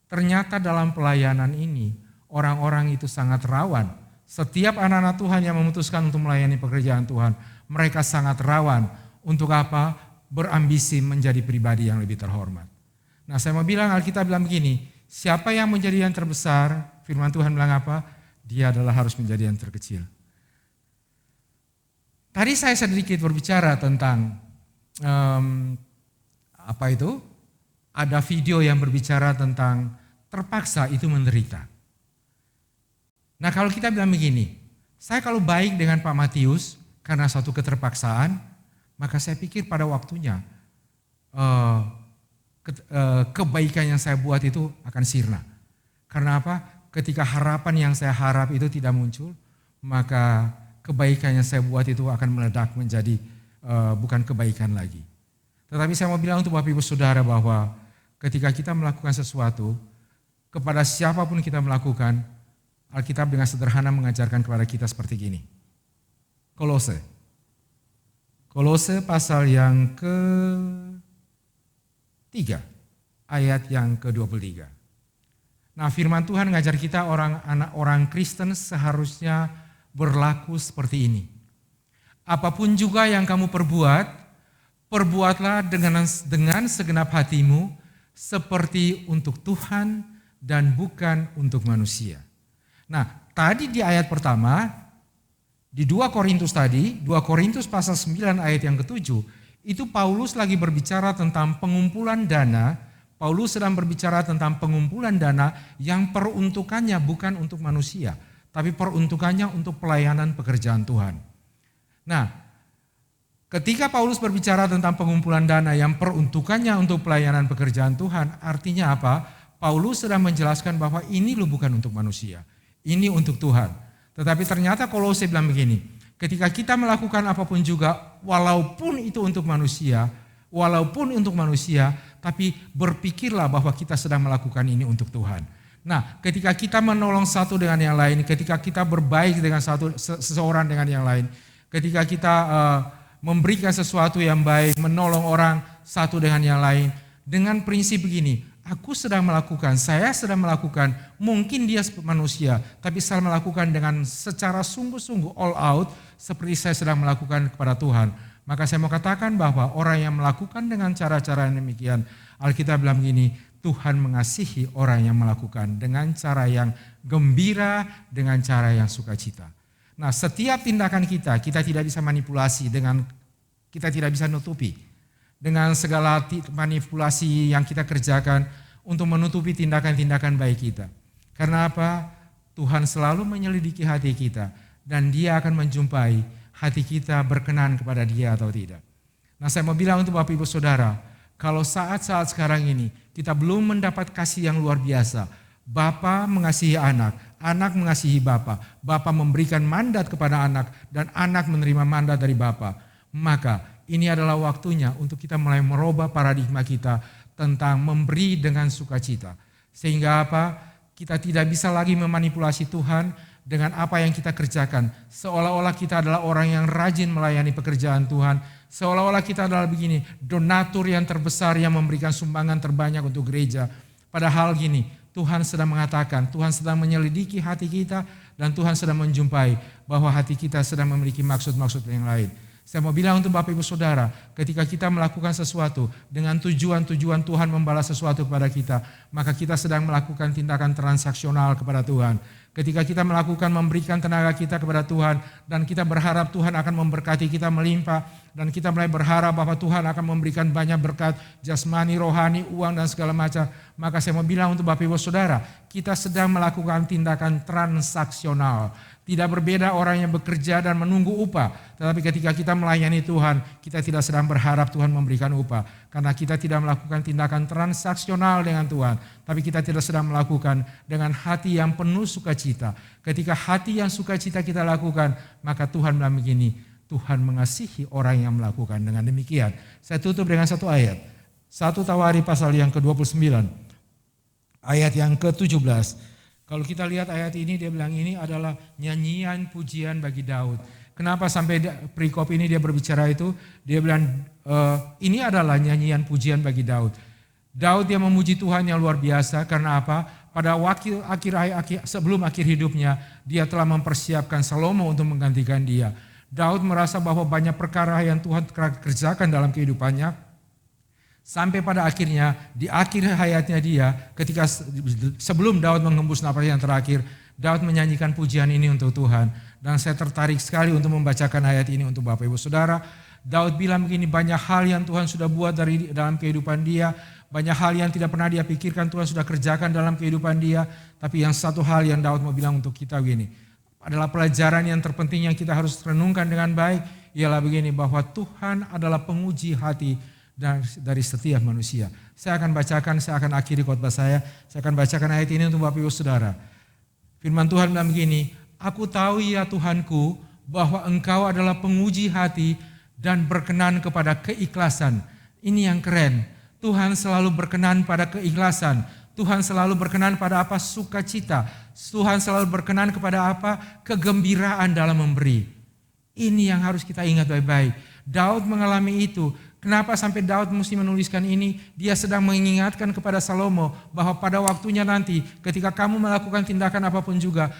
Ternyata dalam pelayanan ini orang-orang itu sangat rawan. Setiap anak-anak Tuhan yang memutuskan untuk melayani pekerjaan Tuhan, mereka sangat rawan untuk apa? Berambisi menjadi pribadi yang lebih terhormat. Nah, saya mau bilang Alkitab bilang begini, siapa yang menjadi yang terbesar? Firman Tuhan bilang apa? Dia adalah harus menjadi yang terkecil. Tadi saya sedikit berbicara tentang ada video yang berbicara tentang terpaksa itu menderita. Nah, kalau kita bilang begini, saya kalau baik dengan Pak Matius karena suatu keterpaksaan, maka saya pikir pada waktunya kebaikan yang saya buat itu akan sirna. Karena apa? Ketika harapan yang saya harap itu tidak muncul, maka kebaikan yang saya buat itu akan meledak menjadi bukan kebaikan lagi. Tetapi saya mau bilang untuk Bapak Ibu Saudara bahwa ketika kita melakukan sesuatu, kepada siapapun kita melakukan, Alkitab dengan sederhana mengajarkan kepada kita seperti gini. Kolose pasal yang ke-3, ayat yang ke-23. Nah, firman Tuhan mengajar kita orang Kristen seharusnya berlaku seperti ini. Apapun juga yang kamu perbuatlah dengan segenap hatimu seperti untuk Tuhan dan bukan untuk manusia. Nah, tadi di ayat pertama, di 2 Korintus pasal 9 ayat yang ke-7, itu Paulus lagi berbicara tentang pengumpulan dana. Paulus sedang berbicara tentang pengumpulan dana yang peruntukannya bukan untuk manusia, tapi peruntukannya untuk pelayanan pekerjaan Tuhan. Nah, ketika Paulus berbicara tentang pengumpulan dana yang peruntukannya untuk pelayanan pekerjaan Tuhan, artinya apa? Paulus sedang menjelaskan bahwa ini loh bukan untuk manusia. Ini untuk Tuhan. Tetapi ternyata Kolose bilang begini, ketika kita melakukan apapun juga, walaupun itu untuk manusia, tapi berpikirlah bahwa kita sedang melakukan ini untuk Tuhan. Nah, ketika kita menolong satu dengan yang lain, ketika kita berbaik dengan seseorang dengan yang lain, ketika kita memberikan sesuatu yang baik, menolong orang satu dengan yang lain, dengan prinsip begini, saya sedang melakukan, mungkin dia manusia, tapi saya melakukan dengan secara sungguh-sungguh all out, seperti saya sedang melakukan kepada Tuhan. Maka saya mau katakan bahwa orang yang melakukan dengan cara-cara yang demikian, Alkitab bilang begini, Tuhan mengasihi orang yang melakukan dengan cara yang gembira, dengan cara yang sukacita. Nah, setiap tindakan kita tidak bisa manipulasi kita tidak bisa nutupi. Dengan segala manipulasi yang kita kerjakan untuk menutupi tindakan-tindakan baik kita. Karena apa? Tuhan selalu menyelidiki hati kita dan Dia akan menjumpai hati kita berkenan kepada Dia atau tidak. Nah, saya mau bilang untuk Bapak Ibu Saudara, kalau saat-saat sekarang ini kita belum mendapat kasih yang luar biasa, Bapa mengasihi anak, anak mengasihi Bapa, Bapa memberikan mandat kepada anak dan anak menerima mandat dari Bapa, maka ini adalah waktunya untuk kita mulai merubah paradigma kita tentang memberi dengan sukacita. Sehingga apa? Kita tidak bisa lagi memanipulasi Tuhan dengan apa yang kita kerjakan. Seolah-olah kita adalah orang yang rajin melayani pekerjaan Tuhan. Seolah-olah kita adalah begini, donatur yang terbesar yang memberikan sumbangan terbanyak untuk gereja. Padahal gini, Tuhan sedang mengatakan, Tuhan sedang menyelidiki hati kita dan Tuhan sedang menjumpai bahwa hati kita sedang memiliki maksud-maksud yang lain. Saya mau bilang untuk Bapak Ibu Saudara, ketika kita melakukan sesuatu dengan tujuan-tujuan Tuhan membalas sesuatu kepada kita, maka kita sedang melakukan tindakan transaksional kepada Tuhan. Ketika kita melakukan memberikan tenaga kita kepada Tuhan dan kita berharap Tuhan akan memberkati kita melimpah dan kita mulai berharap bahwa Tuhan akan memberikan banyak berkat jasmani, rohani, uang dan segala macam, maka saya mau bilang untuk Bapak Ibu Saudara, kita sedang melakukan tindakan transaksional. Tidak berbeda orang yang bekerja dan menunggu upah. Tetapi ketika kita melayani Tuhan, kita tidak sedang berharap Tuhan memberikan upah. Karena kita tidak melakukan tindakan transaksional dengan Tuhan. Tapi kita tidak sedang melakukan dengan hati yang penuh sukacita. Ketika hati yang sukacita kita lakukan, maka Tuhan bilang begini, Tuhan mengasihi orang yang melakukan. Dengan demikian, saya tutup dengan satu ayat. 1 Tawari pasal yang ke-29, ayat yang ke-17. Kalau kita lihat ayat ini, dia bilang ini adalah nyanyian pujian bagi Daud. Kenapa sampai perikop ini dia berbicara itu? Dia bilang ini adalah nyanyian pujian bagi Daud. Daud yang memuji Tuhan yang luar biasa karena apa? Pada sebelum akhir hidupnya, dia telah mempersiapkan Salomo untuk menggantikan dia. Daud merasa bahwa banyak perkara yang Tuhan kerjakan dalam kehidupannya. Sampai pada akhirnya, di akhir hayatnya dia, ketika sebelum Daud menghembus nafas yang terakhir, Daud menyanyikan pujian ini untuk Tuhan. Dan saya tertarik sekali untuk membacakan ayat ini untuk Bapak Ibu Saudara. Daud bilang begini, banyak hal yang Tuhan sudah buat dalam kehidupan dia, banyak hal yang tidak pernah dia pikirkan Tuhan sudah kerjakan dalam kehidupan dia. Tapi yang satu hal yang Daud mau bilang untuk kita begini, adalah pelajaran yang terpenting yang kita harus renungkan dengan baik, ialah begini, bahwa Tuhan adalah penguji hati dari setiap manusia. Saya akan akhiri khotbah saya akan bacakan ayat ini untuk Bapak Ibu Saudara. Firman Tuhan bilang begini, aku tahu ya Tuhanku bahwa Engkau adalah penguji hati dan berkenan kepada keikhlasan. Ini yang keren, Tuhan selalu berkenan pada keikhlasan. Tuhan selalu berkenan pada apa? Sukacita. Tuhan selalu berkenan kepada apa? Kegembiraan dalam memberi. Ini yang harus kita ingat baik-baik. Daud mengalami itu. Kenapa sampai Daud mesti menuliskan ini? Dia sedang mengingatkan kepada Salomo bahwa pada waktunya nanti ketika kamu melakukan tindakan apapun juga,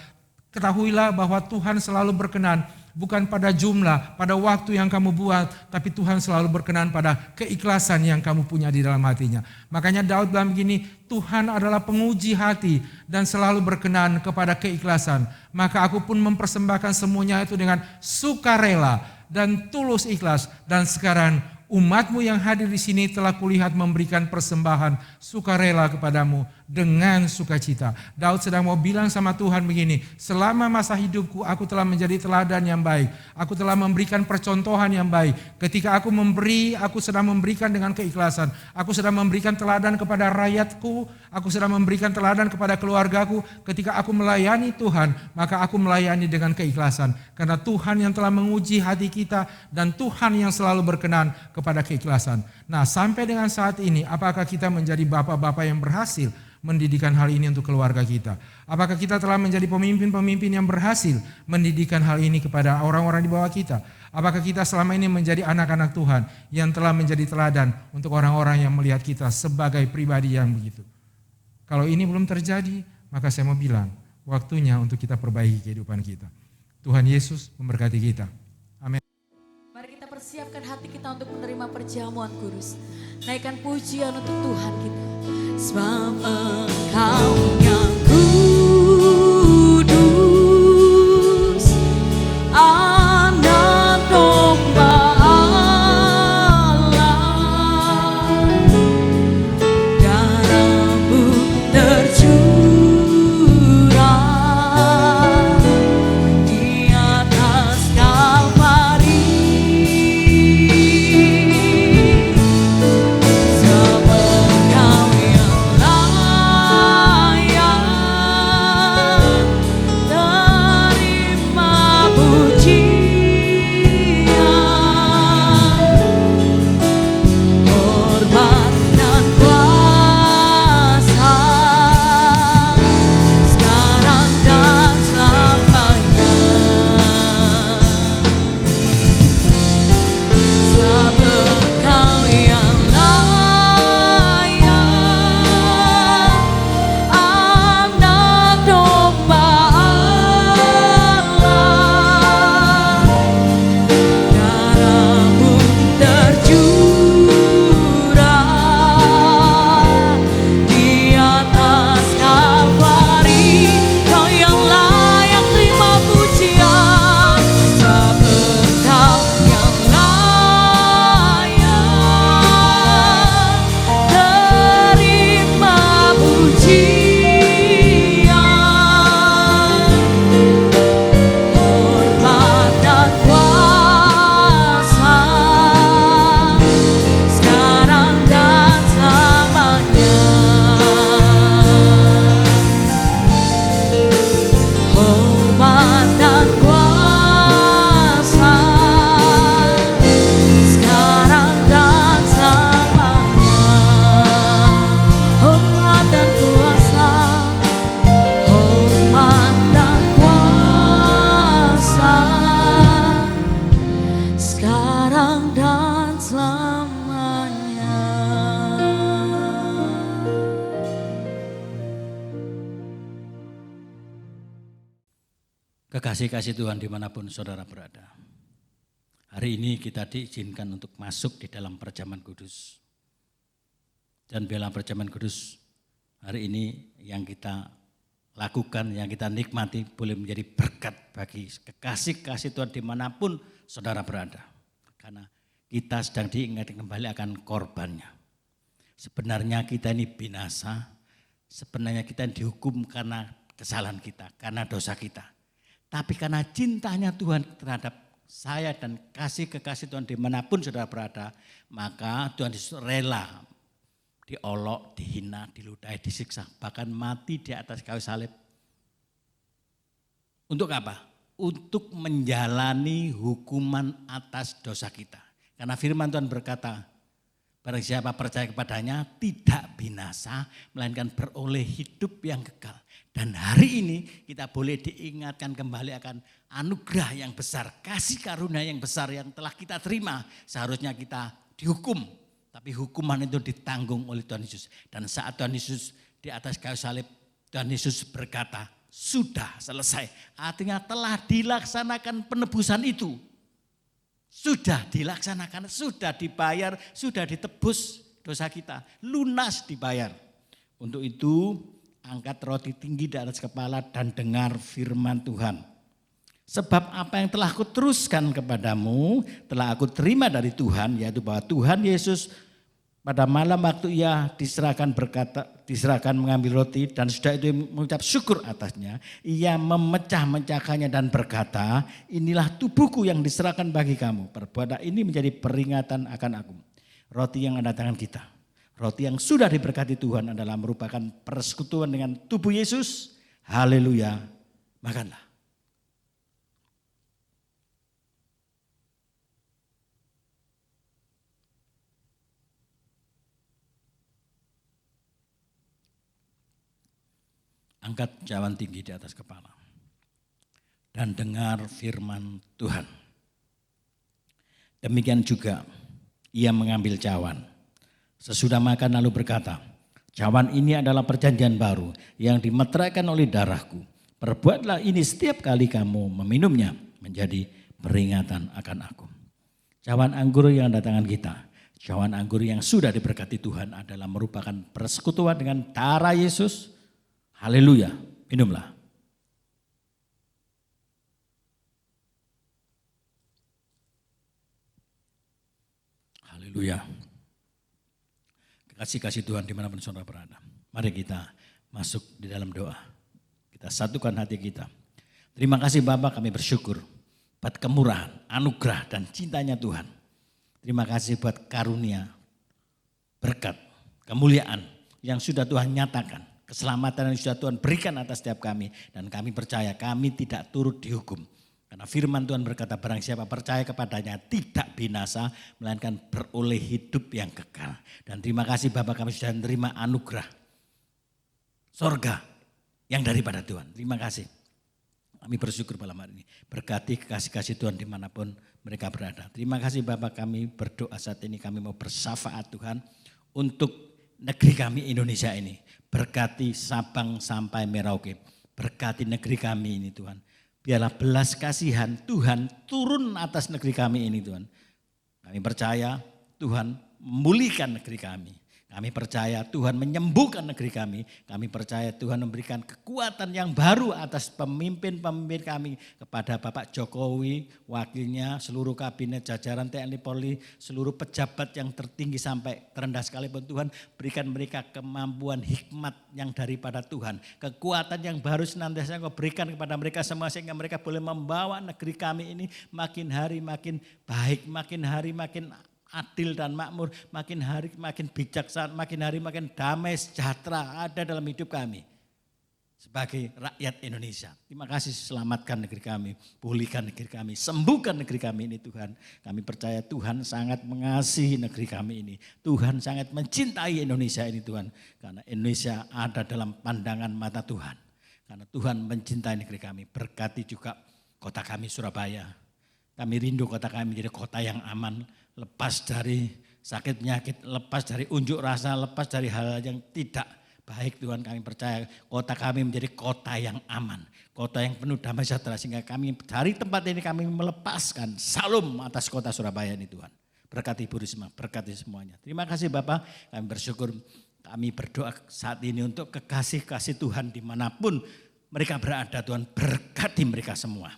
ketahuilah bahwa Tuhan selalu berkenan bukan pada jumlah, pada waktu yang kamu buat, tapi Tuhan selalu berkenan pada keikhlasan yang kamu punya di dalam hatinya. Makanya Daud bilang begini, Tuhan adalah penguji hati dan selalu berkenan kepada keikhlasan. Maka aku pun mempersembahkan semuanya itu dengan sukarela dan tulus ikhlas. Dan sekarang umatmu yang hadir di sini telah kulihat memberikan persembahan sukarela kepadamu dengan sukacita. Daud sedang mau bilang sama Tuhan begini, selama masa hidupku aku telah menjadi teladan yang baik. Aku telah memberikan percontohan yang baik. Ketika aku memberi, aku sedang memberikan dengan keikhlasan. Aku sedang memberikan teladan kepada rakyatku. Aku sedang memberikan teladan kepada keluargaku. Ketika aku melayani Tuhan, maka aku melayani dengan keikhlasan. Karena Tuhan yang telah menguji hati kita dan Tuhan yang selalu berkenan kepada keikhlasan. Nah, sampai dengan saat ini, apakah kita menjadi bapak-bapak yang berhasil mendidikan hal ini untuk keluarga kita? Apakah kita telah menjadi pemimpin-pemimpin yang berhasil mendidikan hal ini kepada orang-orang di bawah kita? Apakah kita selama ini menjadi anak-anak Tuhan yang telah menjadi teladan untuk orang-orang yang melihat kita sebagai pribadi yang begitu? Kalau ini belum terjadi, maka saya mau bilang, waktunya untuk kita perbaiki kehidupan kita. Tuhan Yesus memberkati kita. Amin. Mari kita persiapkan hati kita untuk menerima perjamuan kudus. Naikkan pujian untuk Tuhan kita. Sebab Engkau yang kudus, Anak domba Allah, darah-Mu tercurah di atas Kalvari. Sebab Engkau yang layak Kekasih-kasih Tuhan dimanapun saudara berada. Hari ini kita diizinkan untuk masuk di dalam perjamuan kudus. Dan dalam perjamuan kudus hari ini yang kita lakukan, yang kita nikmati boleh menjadi berkat bagi kekasih-kasih Tuhan dimanapun saudara berada. Karena kita sedang diingatkan kembali akan korbannya. Sebenarnya kita ini binasa, sebenarnya kita dihukum karena kesalahan kita, karena dosa kita. Tapi karena cintanya Tuhan terhadap saya dan kasih kekasih Tuhan dimanapun saudara berada, maka Tuhan Yesus rela diolok, dihina, diludahi, disiksa, bahkan mati di atas kayu salib. Untuk apa? Untuk menjalani hukuman atas dosa kita. Karena firman Tuhan berkata, barang siapa percaya kepadanya tidak binasa, melainkan beroleh hidup yang kekal. Dan hari ini kita boleh diingatkan kembali akan anugerah yang besar, kasih karunia yang besar yang telah kita terima. Seharusnya kita dihukum, tapi hukuman itu ditanggung oleh Tuhan Yesus. Dan saat Tuhan Yesus di atas kayu salib, Tuhan Yesus berkata, sudah selesai. Artinya telah dilaksanakan penebusan itu. Sudah dilaksanakan, sudah dibayar, sudah ditebus dosa kita. Lunas dibayar. Untuk itu angkat roti tinggi di atas kepala dan dengar firman Tuhan. Sebab apa yang telah aku teruskan kepadamu, telah aku terima dari Tuhan, yaitu bahwa Tuhan Yesus pada malam waktu ia diserahkan mengambil roti dan sudah itu mengucap syukur atasnya, ia memecah-mecahkannya dan berkata, inilah tubuhku yang diserahkan bagi kamu, perbuatlah ini menjadi peringatan akan aku. Roti yang ada tangan kita, roti yang sudah diberkati Tuhan adalah merupakan persekutuan dengan tubuh Yesus. Haleluya, makanlah. Angkat cawan tinggi di atas kepala dan dengar firman Tuhan. Demikian juga ia mengambil cawan. Sesudah makan lalu berkata, cawan ini adalah perjanjian baru yang dimeteraikan oleh darahku. Perbuatlah ini setiap kali kamu meminumnya menjadi peringatan akan aku. Cawan anggur yang ada tangan kita, cawan anggur yang sudah diberkati Tuhan adalah merupakan persekutuan dengan darah Yesus. Haleluya, minumlah. Haleluya. Kasih Tuhan dimanapun saudara berada. Mari kita masuk di dalam doa. Kita satukan hati kita. Terima kasih Bapa, kami bersyukur buat kemurahan, anugerah dan cintanya Tuhan. Terima kasih buat karunia, berkat, kemuliaan yang sudah Tuhan nyatakan. Keselamatan yang sudah Tuhan berikan atas setiap kami. Dan kami percaya kami tidak turut dihukum. Karena firman Tuhan berkata barang siapa percaya kepadanya tidak binasa. Melainkan beroleh hidup yang kekal. Dan terima kasih Bapak kami sudah menerima anugerah sorga yang daripada Tuhan. Terima kasih. Kami bersyukur malam hari ini. Berkati kekasih-kasih Tuhan dimanapun mereka berada. Terima kasih Bapak kami berdoa saat ini. Kami mau bersyafaat Tuhan untuk negeri kami Indonesia ini. Berkati Sabang sampai Merauke. Berkati negeri kami ini Tuhan. Biarlah belas kasihan Tuhan turun atas negeri kami ini Tuhan. Kami percaya Tuhan memulihkan negeri kami. Kami percaya Tuhan menyembuhkan negeri kami. Kami percaya Tuhan memberikan kekuatan yang baru atas pemimpin-pemimpin kami. Kepada Bapak Jokowi, wakilnya, seluruh kabinet jajaran TNI Polri, seluruh pejabat yang tertinggi sampai terendah sekalipun Tuhan. Berikan mereka kemampuan hikmat yang daripada Tuhan. Kekuatan yang baru senantiasa Engkau berikan kepada mereka semua. Sehingga mereka boleh membawa negeri kami ini makin hari makin baik, makin hari makin adil dan makmur, makin hari makin bijaksana, makin hari makin damai sejahtera ada dalam hidup kami sebagai rakyat Indonesia. Terima kasih, selamatkan negeri kami, pulihkan negeri kami, sembuhkan negeri kami ini Tuhan. Kami percaya Tuhan sangat mengasihi negeri kami ini. Tuhan sangat mencintai Indonesia ini Tuhan. Karena Indonesia ada dalam pandangan mata Tuhan. Karena Tuhan mencintai negeri kami. Berkati juga kota kami Surabaya. Kami rindu kota kami menjadi kota yang aman, lepas dari sakit penyakit, lepas dari unjuk rasa, lepas dari hal yang tidak baik Tuhan, kami percaya kota kami menjadi kota yang aman, kota yang penuh damai sejahtera, sehingga kami dari tempat ini kami melepaskan salum atas kota Surabaya ini Tuhan. Berkati Bu Risma, berkati semuanya. Terima kasih Bapak, kami bersyukur, kami berdoa saat ini untuk kekasih-kasih Tuhan dimanapun mereka berada Tuhan, berkati mereka semua.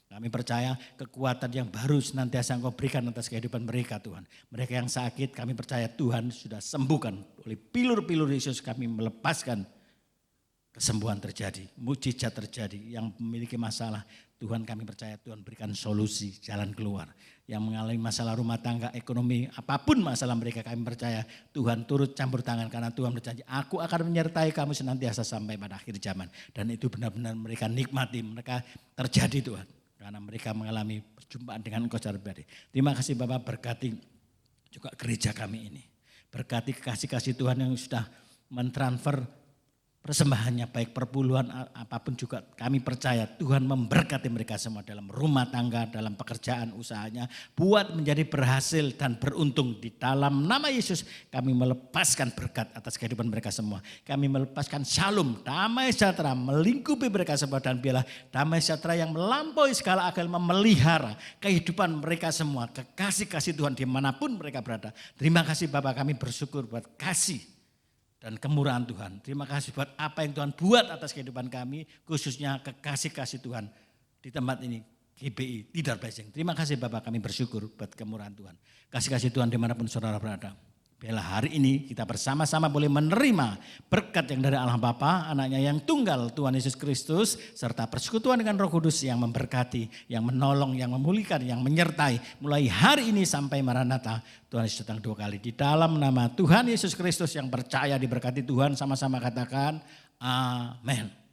Kami percaya kekuatan yang baru senantiasa Engkau berikan atas kehidupan mereka Tuhan. Mereka yang sakit kami percaya Tuhan sudah sembuhkan. Oleh pilur-pilur Yesus kami melepaskan kesembuhan terjadi. Mujizat terjadi. Yang memiliki masalah Tuhan kami percaya Tuhan berikan solusi jalan keluar. Yang mengalami masalah rumah tangga, ekonomi, apapun masalah mereka kami percaya Tuhan turut campur tangan. Karena Tuhan berjanji aku akan menyertai kamu senantiasa sampai pada akhir zaman. Dan itu benar-benar mereka nikmati, mereka terjadi Tuhan. Karena mereka mengalami perjumpaan dengan Engkau secara pribadi. Terima kasih Bapak, berkati juga gereja kami ini. Berkati kasih-kasih Tuhan yang sudah mentransfer persembahannya baik perpuluhan apapun juga kami percaya Tuhan memberkati mereka semua dalam rumah tangga, dalam pekerjaan usahanya. Buat menjadi berhasil dan beruntung di dalam nama Yesus kami melepaskan berkat atas kehidupan mereka semua. Kami melepaskan shalom, damai sejahtera melingkupi mereka semua dan biarlah damai sejahtera yang melampaui segala akal memelihara kehidupan mereka semua. Kekasih-kasih Tuhan dimanapun mereka berada. Terima kasih Bapak, kami bersyukur buat kasih dan kemurahan Tuhan. Terima kasih buat apa yang Tuhan buat atas kehidupan kami, khususnya kekasih-kasih Tuhan di tempat ini, GBI, Leader Blessing. Terima kasih Bapak, kami bersyukur buat kemurahan Tuhan. Kasih-kasih Tuhan dimanapun saudara berada. Biarlah hari ini kita bersama-sama boleh menerima berkat yang dari Allah Bapa, anaknya yang tunggal Tuhan Yesus Kristus, serta persekutuan dengan Roh Kudus yang memberkati, yang menolong, yang memulihkan, yang menyertai. Mulai hari ini sampai Maranatha, Tuhan Yesus datang 2 kali. Di dalam nama Tuhan Yesus Kristus yang percaya diberkati Tuhan, sama-sama katakan amin.